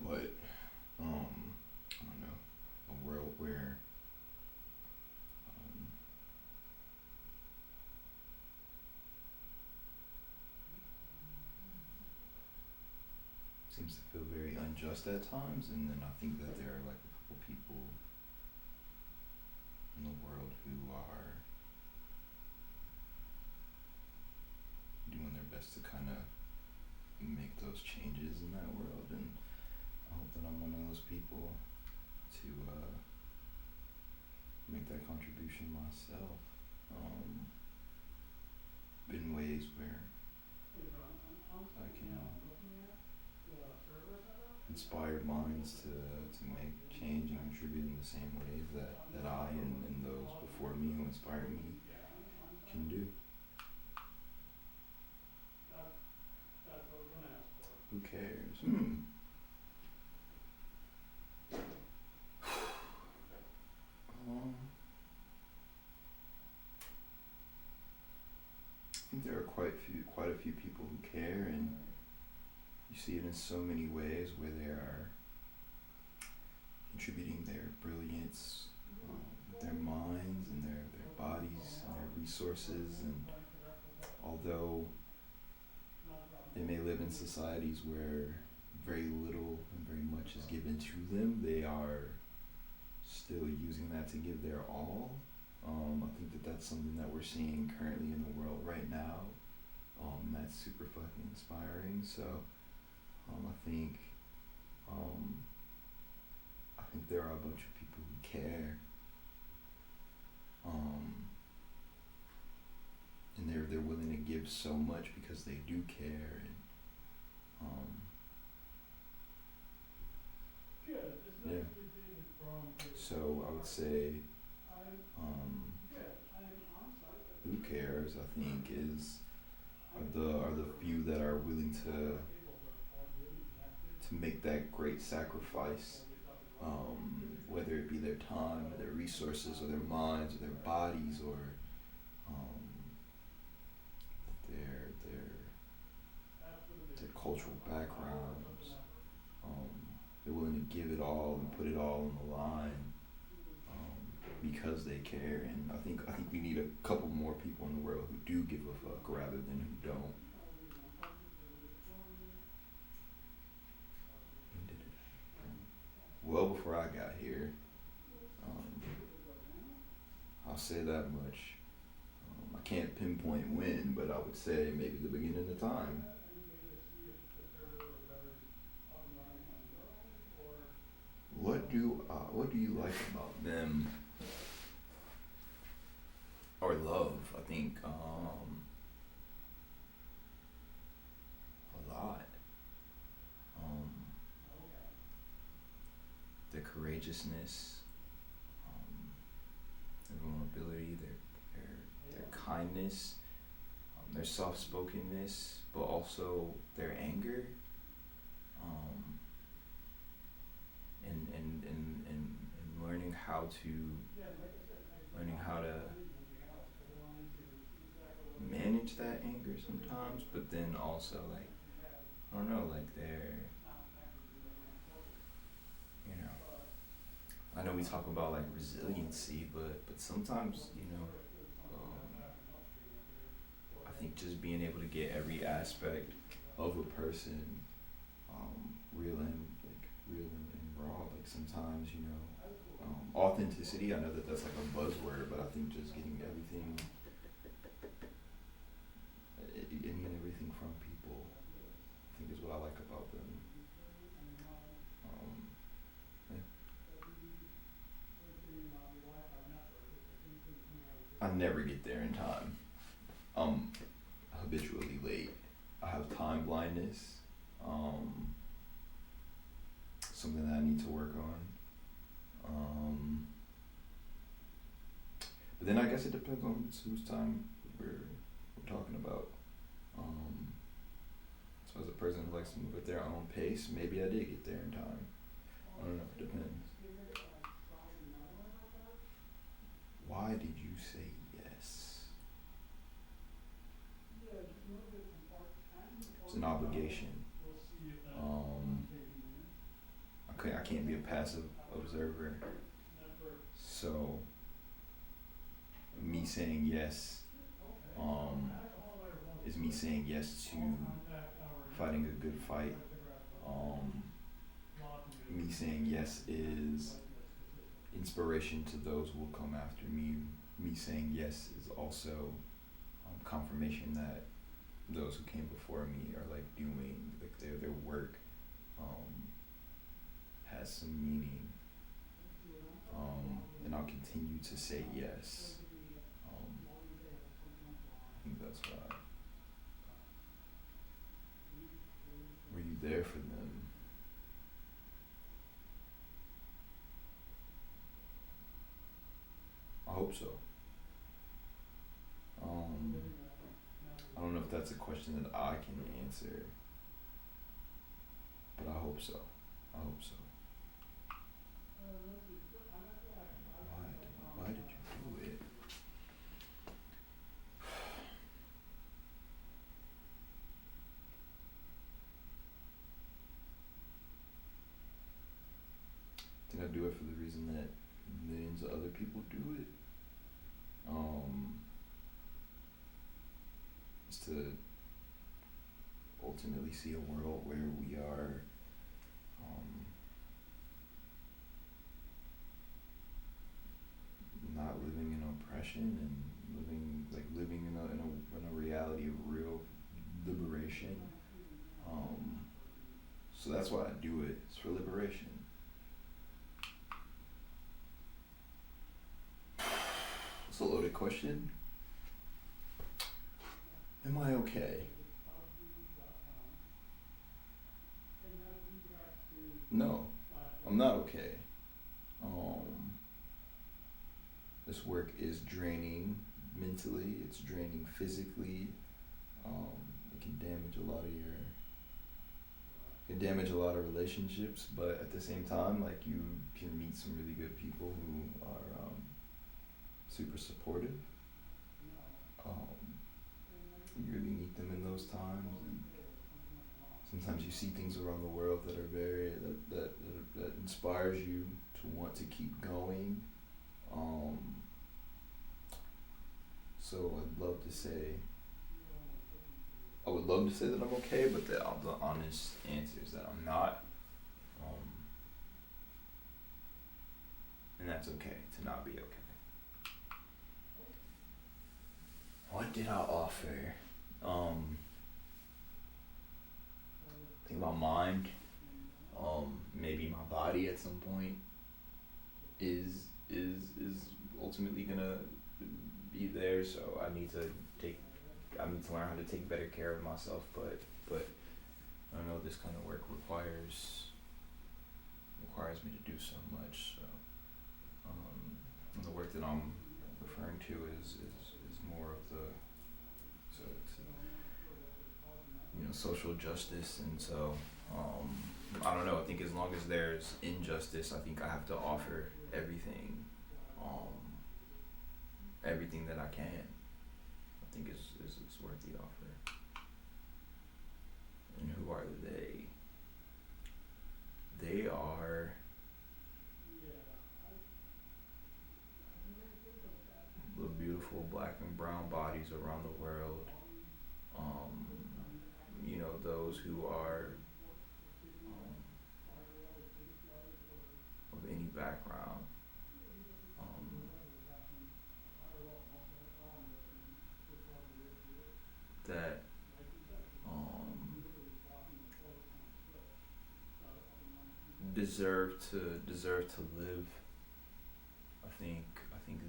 But I don't know, a world where seems to feel very unjust at times, and then I think that there are like a couple people in the world who are doing their best to kind of make those changes in that world, and I hope that I'm one of those people to make that contribution myself, in ways where I can inspire minds to make change and contribute in the same ways that I and those before me who inspired me can do. Who cares? think there are quite a few people who care, and you see it in so many ways where they are contributing their brilliance, their minds and their bodies and their resources. And although they may live in societies where very little and very much is given to them, they are still using that to give their all. I think that that's something that we're seeing currently in the world right now. That's super fucking inspiring. So I think there are a bunch of people who care, and they're willing to give so much because they do care. And yeah. So I would say, who cares? I think are the few that are willing to make that great sacrifice, whether it be their time, or their resources, or their minds, or their bodies, or their cultural backgrounds. They're willing to give it all and put it all on the line, because they care. And I think we need a couple more people in the world who do give a fuck rather than who don't. Well, before I got here, I'll say that much. I can't pinpoint when, but I would say maybe the beginning of time. What do you like about them, or love? I think a lot. Their courageousness, their vulnerability, their kindness, their soft-spokenness, but also their anger, and learning how to manage that anger sometimes, but then also, like, I don't know, like I know we talk about like resiliency, but sometimes, I think just being able to get every aspect of a person, real and raw. Like sometimes, authenticity. I know that that's like a buzzword, but I think just getting everything, any and everything from people, I think is what I like about them. Yeah. I never get there in time. I'm habitually late. I have time blindness. Something that I need to work on. But then I guess it depends on whose time we're talking about. So as a person who likes to move at their own pace, maybe I did get there in time. I don't know, it depends. Why did you say yes? It's an obligation. I can't be a passive observer. So me saying yes is me saying yes to fighting a good fight. Me saying yes is inspiration to those who will come after me. Me saying yes is also confirmation that those who came before me are like doing like their work has some meaning. And I'll continue to say yes. I think that's why. Were you there for them? I hope so. I don't know if that's a question that I can answer, but I hope so. Why did you do it? millions of other people do it. Is to ultimately see a world where we are not living in oppression and living in a reality of real liberation. So that's why I do it. It's for liberation. It's a loaded question. Am I okay? No, I'm not okay. This work is draining mentally, it's draining physically. It can damage a lot of relationships, but at the same time, like, you can meet some really good people who are super supportive. You really meet them in those times, and sometimes you see things around the world that are that inspires you to want to keep going. So I would love to say that I'm okay, but the honest answer is that I'm not. And that's okay to not be okay. What did I offer? I think my mind, maybe my body at some point is ultimately gonna be there. So I need to learn how to take better care of myself. But I know this kind of work requires me to do so much. So and the work that I'm referring to is more of the social justice, and so I don't know. I think as long as there's injustice, I think I have to offer everything that I can. I think it's worth the offer. And who are they? They are the beautiful black and brown bodies around the world. Those who are of any background. That deserve to live. I think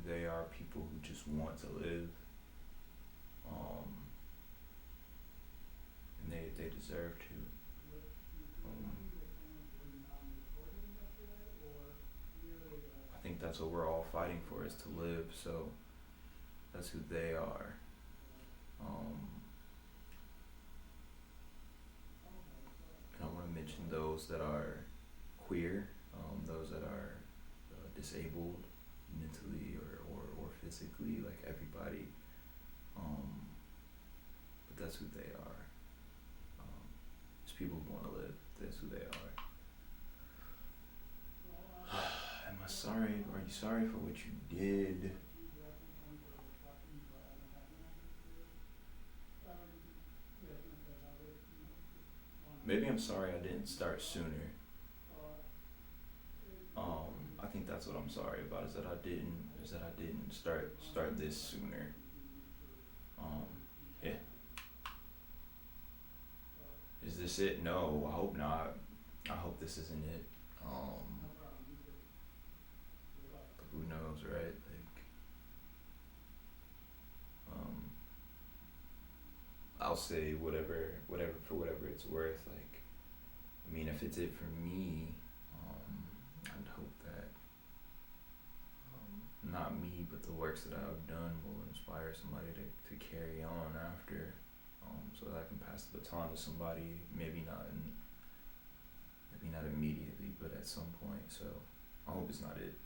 they are people who just want to live. And they deserve to. I think that's what we're all fighting for, is to live. So that's who they are. And I want to mention those that are queer, those that are disabled mentally or physically, like everybody. But that's who they are. It's people who want to live. That's who they are. Am I sorry? Are you sorry for what you did? Maybe I'm sorry I didn't start sooner. I think that's what I'm sorry about, is that I didn't start this sooner. Yeah. Is this it? No, I hope not. I hope this isn't it. But who knows, right? Like, I'll say whatever it's worth. Like, I mean, if it's it for me, I'd hope that not me, but the works that I've done will inspire somebody to carry on after, so that I can pass the baton to somebody. Maybe not immediately, but at some point. So I hope it's not it.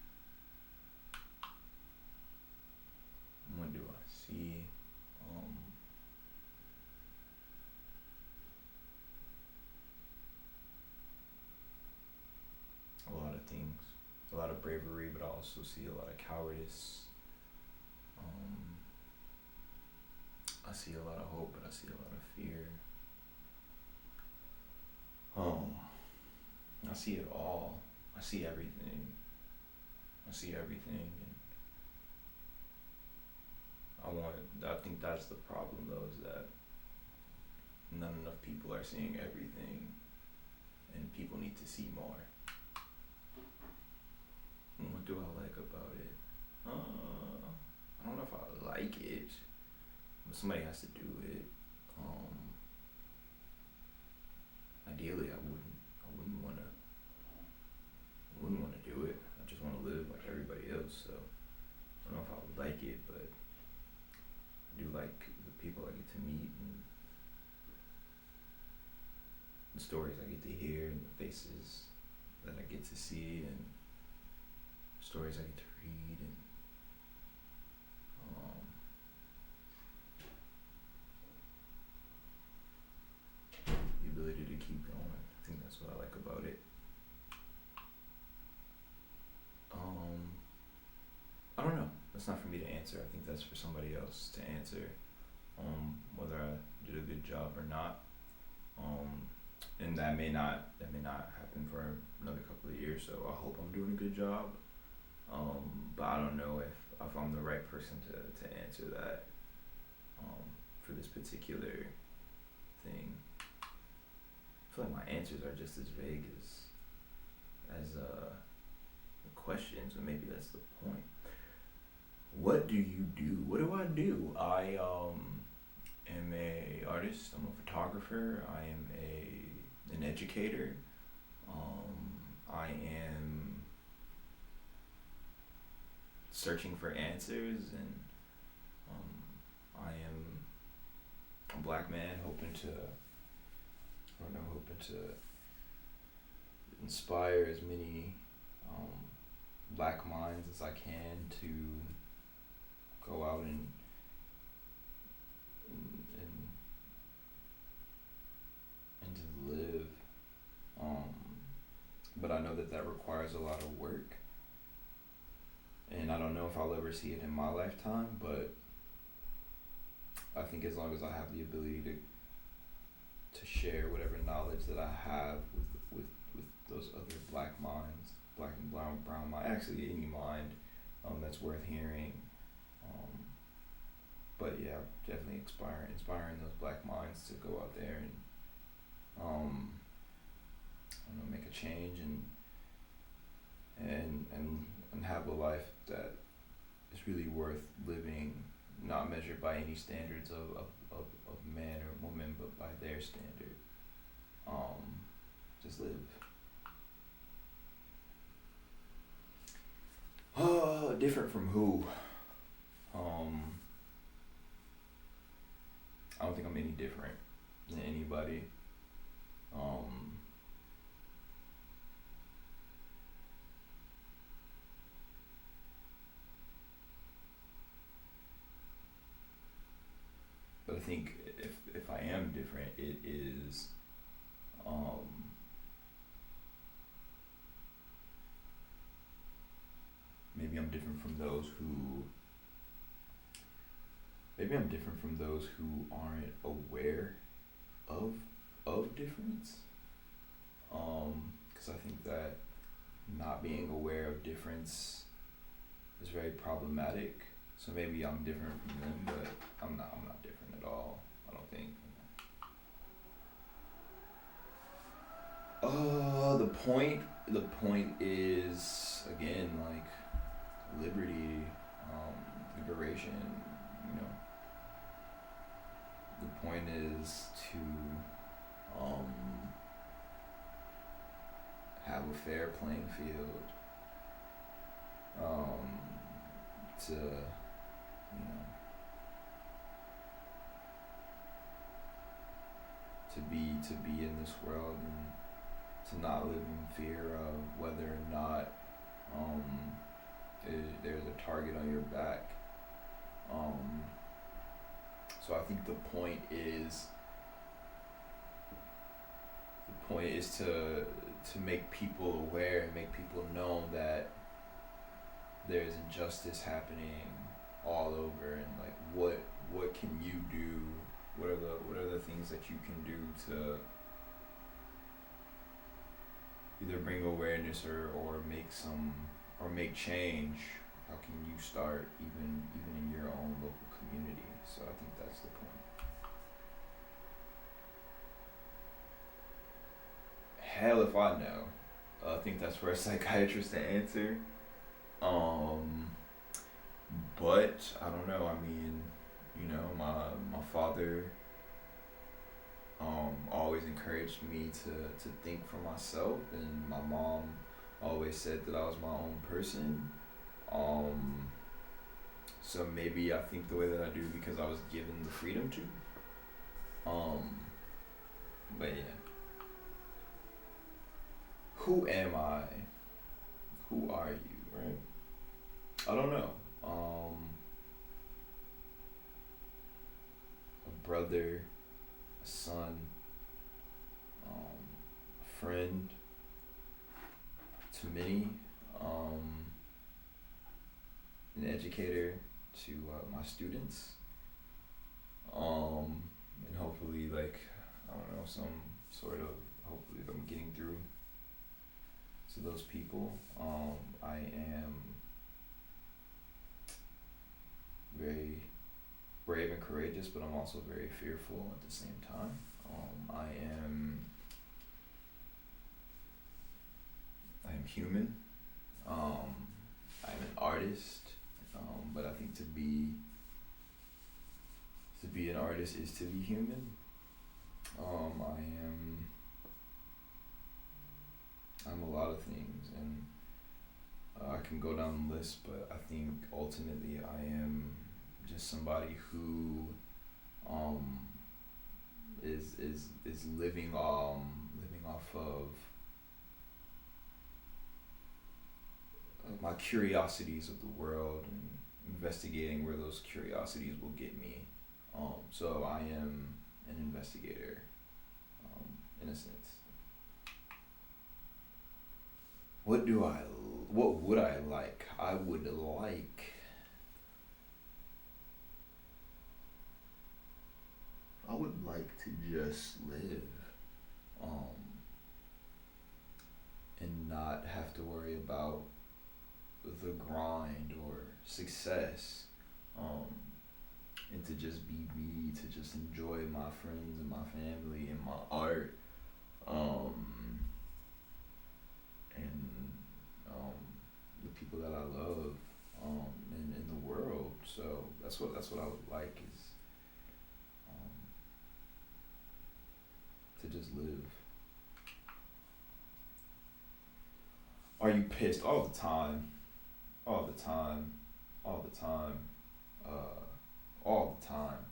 What do I see? A lot of things, a lot of bravery, but I also see a lot of cowardice. I see a lot of hope, but I see a lot of fear. I see it all. I see everything. And I think that's the problem though, is that not enough people are seeing everything, and people need to see more. And what do I like about it? I don't know if I like it, but somebody has to do it. Ideally, I wouldn't want to do it. I just want to live like everybody else. So I don't know if I would like it, but I do like the people I get to meet and the stories I get to hear and the faces that I get to see and stories I get to read and the ability to keep going. I think that's what I like about it. I don't know. That's not for me to answer. I think that's for somebody else to answer. Whether I did a good job or not. And that may not happen for another couple of years. So I hope I'm doing a good job. But I don't know if I'm the right person to answer that. For this particular thing. I feel like my answers are just as vague as the questions, but maybe that's the point. What do you do? What do I do? I am a artist. I'm a photographer. I am an educator. I am searching for answers, and I am a black man hoping to inspire as many black minds as I can to go out and to live. But I know that requires a lot of work, and I don't know if I'll ever see it in my lifetime, but I think as long as I have the ability to share whatever knowledge that I have with those other black minds, black and brown mind, actually any mind that's worth hearing. But yeah, definitely inspiring those black minds to go out there and make a change and have a life that is really worth living, not measured by any standards of man or woman, but by their standard. Just live. Different from who? I don't think I'm any different than anybody. But I think if I am different, it is maybe I'm different from those who aren't aware of difference. Because I think that not being aware of difference is very problematic. So maybe I'm different from them, but I'm not different at all, I don't think. The point is, again, like liberty, liberation, the point is to have a fair playing field, to to be in this world and to not live in fear of whether or not there's a target on your back. So I think the point is to make people aware and make people know that there's injustice happening all over, and like what can you do? What are the things that you can do to either bring awareness or make change? How can you start even in your own local community? So I think that's the point. Hell if I know. I think that's for a psychiatrist to answer. Um, but I don't know. I mean, my father always encouraged me to think for myself, and my mom always said that I was my own person. Um, so maybe I think the way that I do because I was given the freedom to. But yeah. Who am I? Who are you, right? I don't know. A brother, a son, a friend to many, an educator to my students, and hopefully, like, I don't know, some sort of, hopefully, if I'm getting through to those people. I am very brave and courageous, but I'm also very fearful at the same time. I am human. I'm an artist. But I think to be an artist is to be human. I'm a lot of things, and I can go down the list, but I think ultimately I am just somebody who is living off of my curiosities of the world and investigating where those curiosities will get me. So I am an investigator, in a sense. What would I like? I would like to just live, and not have to worry about the grind or success, and to just be me, to just enjoy my friends and my family and my art, and the people that I love, in the world. So that's what I would like is to just live. Are you pissed all the time? All the time, all the time, all the time,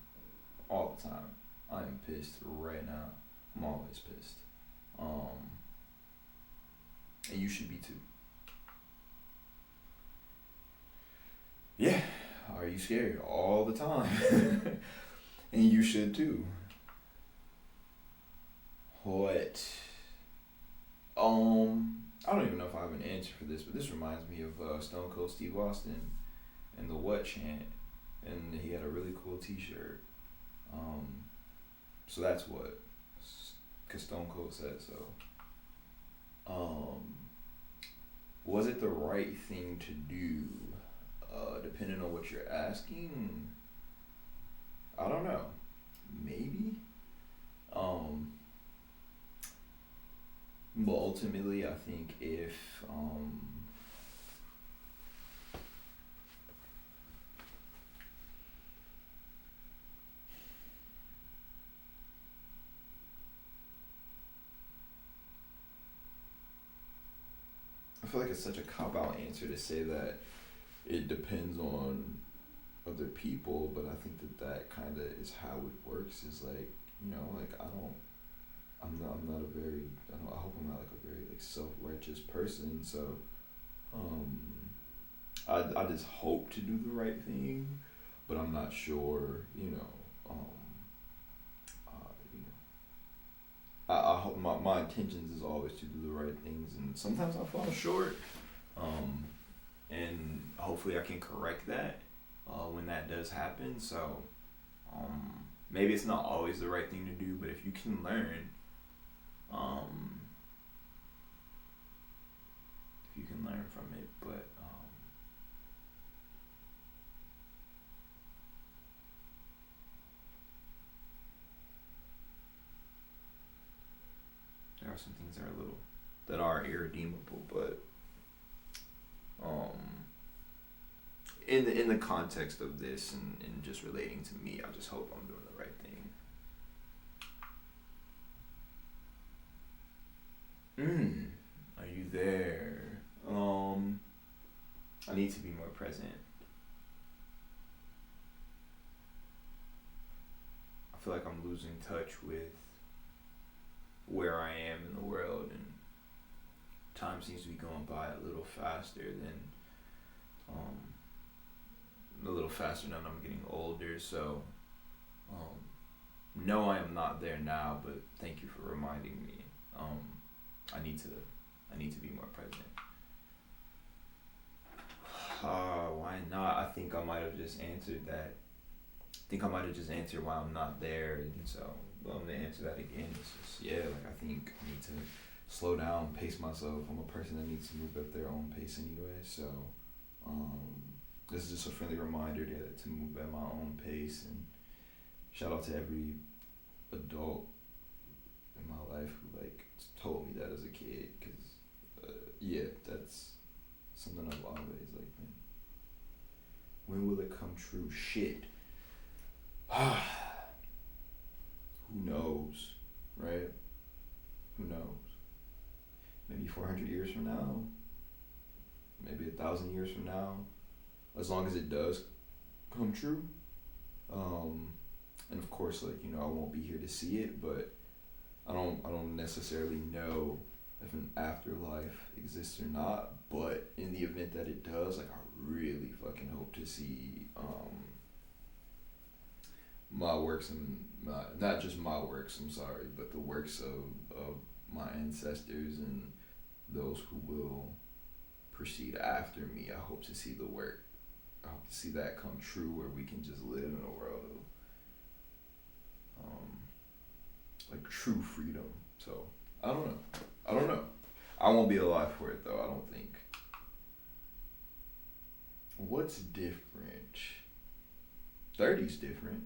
all the time. I am pissed right now. I'm always pissed. And you should be too. Yeah, are you scared all the time? And you should too. What? I don't even know if I have an answer for this, but this reminds me of Stone Cold Steve Austin and the What chant, and he had a really cool T-shirt. So that's what, cause Stone Cold said so. Was it the right thing to do? Depending on what you're asking, I don't know. Maybe. But ultimately, I think if I feel like it's such a cop-out answer to say that it depends on other people, but I think that kind of is how it works. Is like, like I'm not a very, I hope I'm not like a very like self-righteous person. So, I just hope to do the right thing, but I'm not sure. I hope my intentions is always to do the right things, and sometimes I fall short. and hopefully I can correct that when that does happen. So maybe it's not always the right thing to do, but if you can learn, if you can learn from it, but there are some things that are irredeemable, but in the context of this and just relating to me, I just hope I'm doing the right thing. Are you there? I need to be more present. I feel like I'm losing touch with where I am in the world, and time seems to be going by a little faster now that I'm getting older. So no, I am not there now, but thank you for reminding me. I need to be more present. Why not? I think I might have just answered that. I think I might have just answered why I'm not there, and so I'm gonna answer that again. It's just, like I think I need to slow down, pace myself. I'm a person that needs to move at their own pace anyway, so this is just a friendly reminder to move at my own pace. And shout out to every adult in my life who told me that as a kid, because that's something I've always been. When will it come true? Shit. Who knows, right? Who knows? Maybe 400 years from now, maybe 1,000 years from now, as long as it does come true. And of course, I won't be here to see it, but I don't necessarily know if an afterlife exists or not. But in the event that it does, I really fucking hope to see my works, and not just my works, I'm sorry, but the works of my ancestors and those who will proceed after me. I hope to see the work. I hope to see that come true, where we can just live in a world of true freedom. So I don't know. I won't be alive for it though, I don't think. What's different? 30's different.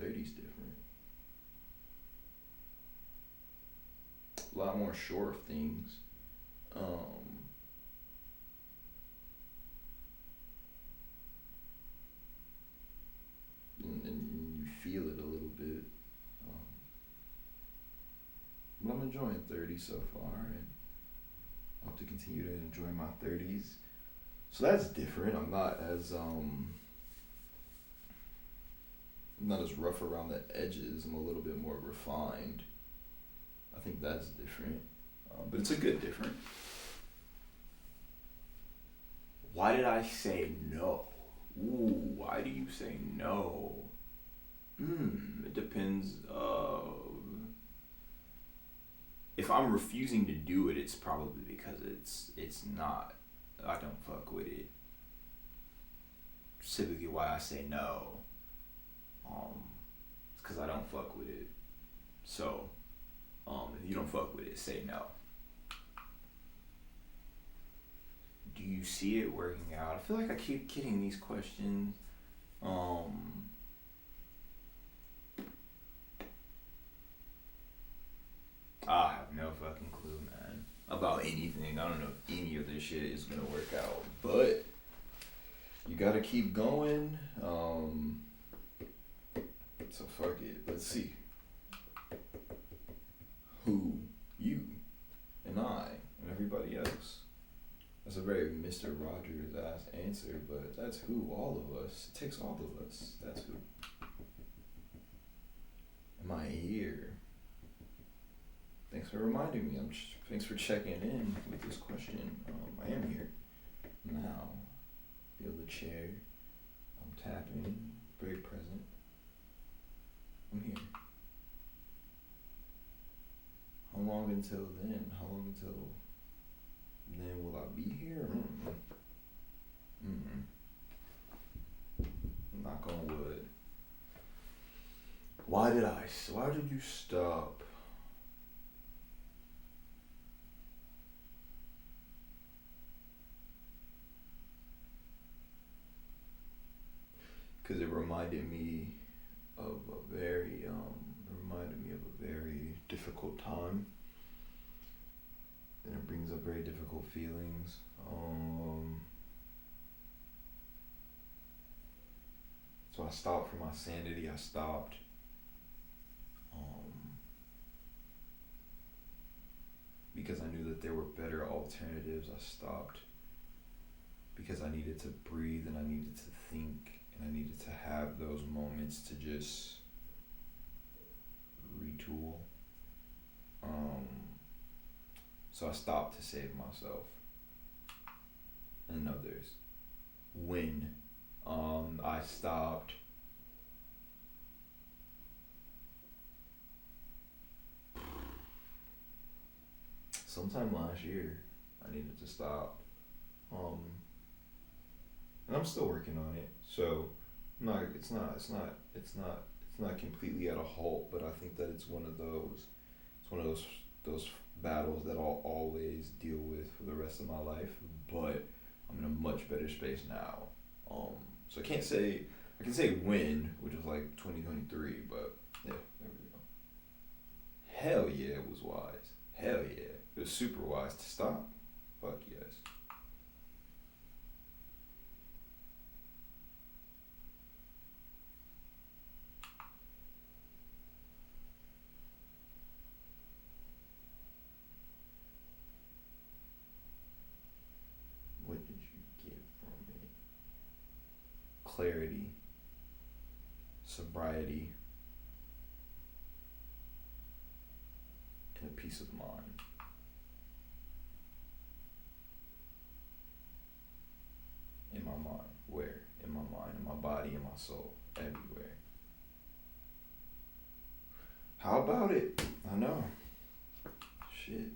30's different. A lot more sure of things. And you feel it a little bit. But I'm enjoying 30 so far, and I hope to continue to enjoy my 30s. So that's different. I'm not as rough around the edges. I'm a little bit more refined. I think that's different, but it's a good different. Why did I say no? Ooh, why do you say no? It depends. If I'm refusing to do it, it's probably because it's not. I don't fuck with it. Typically, why I say no. It's because I don't fuck with it. So, if you don't fuck with it, say no. Do you see it working out? I feel like I keep getting these questions. I have no fucking clue, man, about anything. I don't know if any of this shit is gonna work out, but you gotta keep going. So fuck it. Let's see. Who, you, and I, and everybody else. That's a very Mr. Rogers ass answer, but that's who, all of us. It takes all of us. That's who. Am I here? Thanks for reminding me. Thanks for checking in with this question. I am here now. Feel the chair. I'm tapping. Very present. I'm here. How long until then? How long until then will I be here? Knock on wood. Why did you stop? Because it reminded me of a very difficult time, and it brings up very difficult feelings. So I stopped for my sanity. I stopped. Because I knew that there were better alternatives. I stopped because I needed to breathe and I needed to think and I needed to have those moments to just retool. So I stopped to save myself and others. When I stopped sometime last year, I needed to stop. And I'm still working on it. So it's not completely at a halt, but I think that it's one of those battles that I'll always deal with for the rest of my life. But I'm in a much better space now. So I can say when, which was like 2023, but yeah, there we go. Hell yeah, it was wise. Hell yeah. It was super wise to stop. Fuck yes. What did you get from it? Clarity, sobriety, and a peace of mind. In my mind. Where? In my mind, in my body, in my soul. Everywhere. How about it? I know. Shit.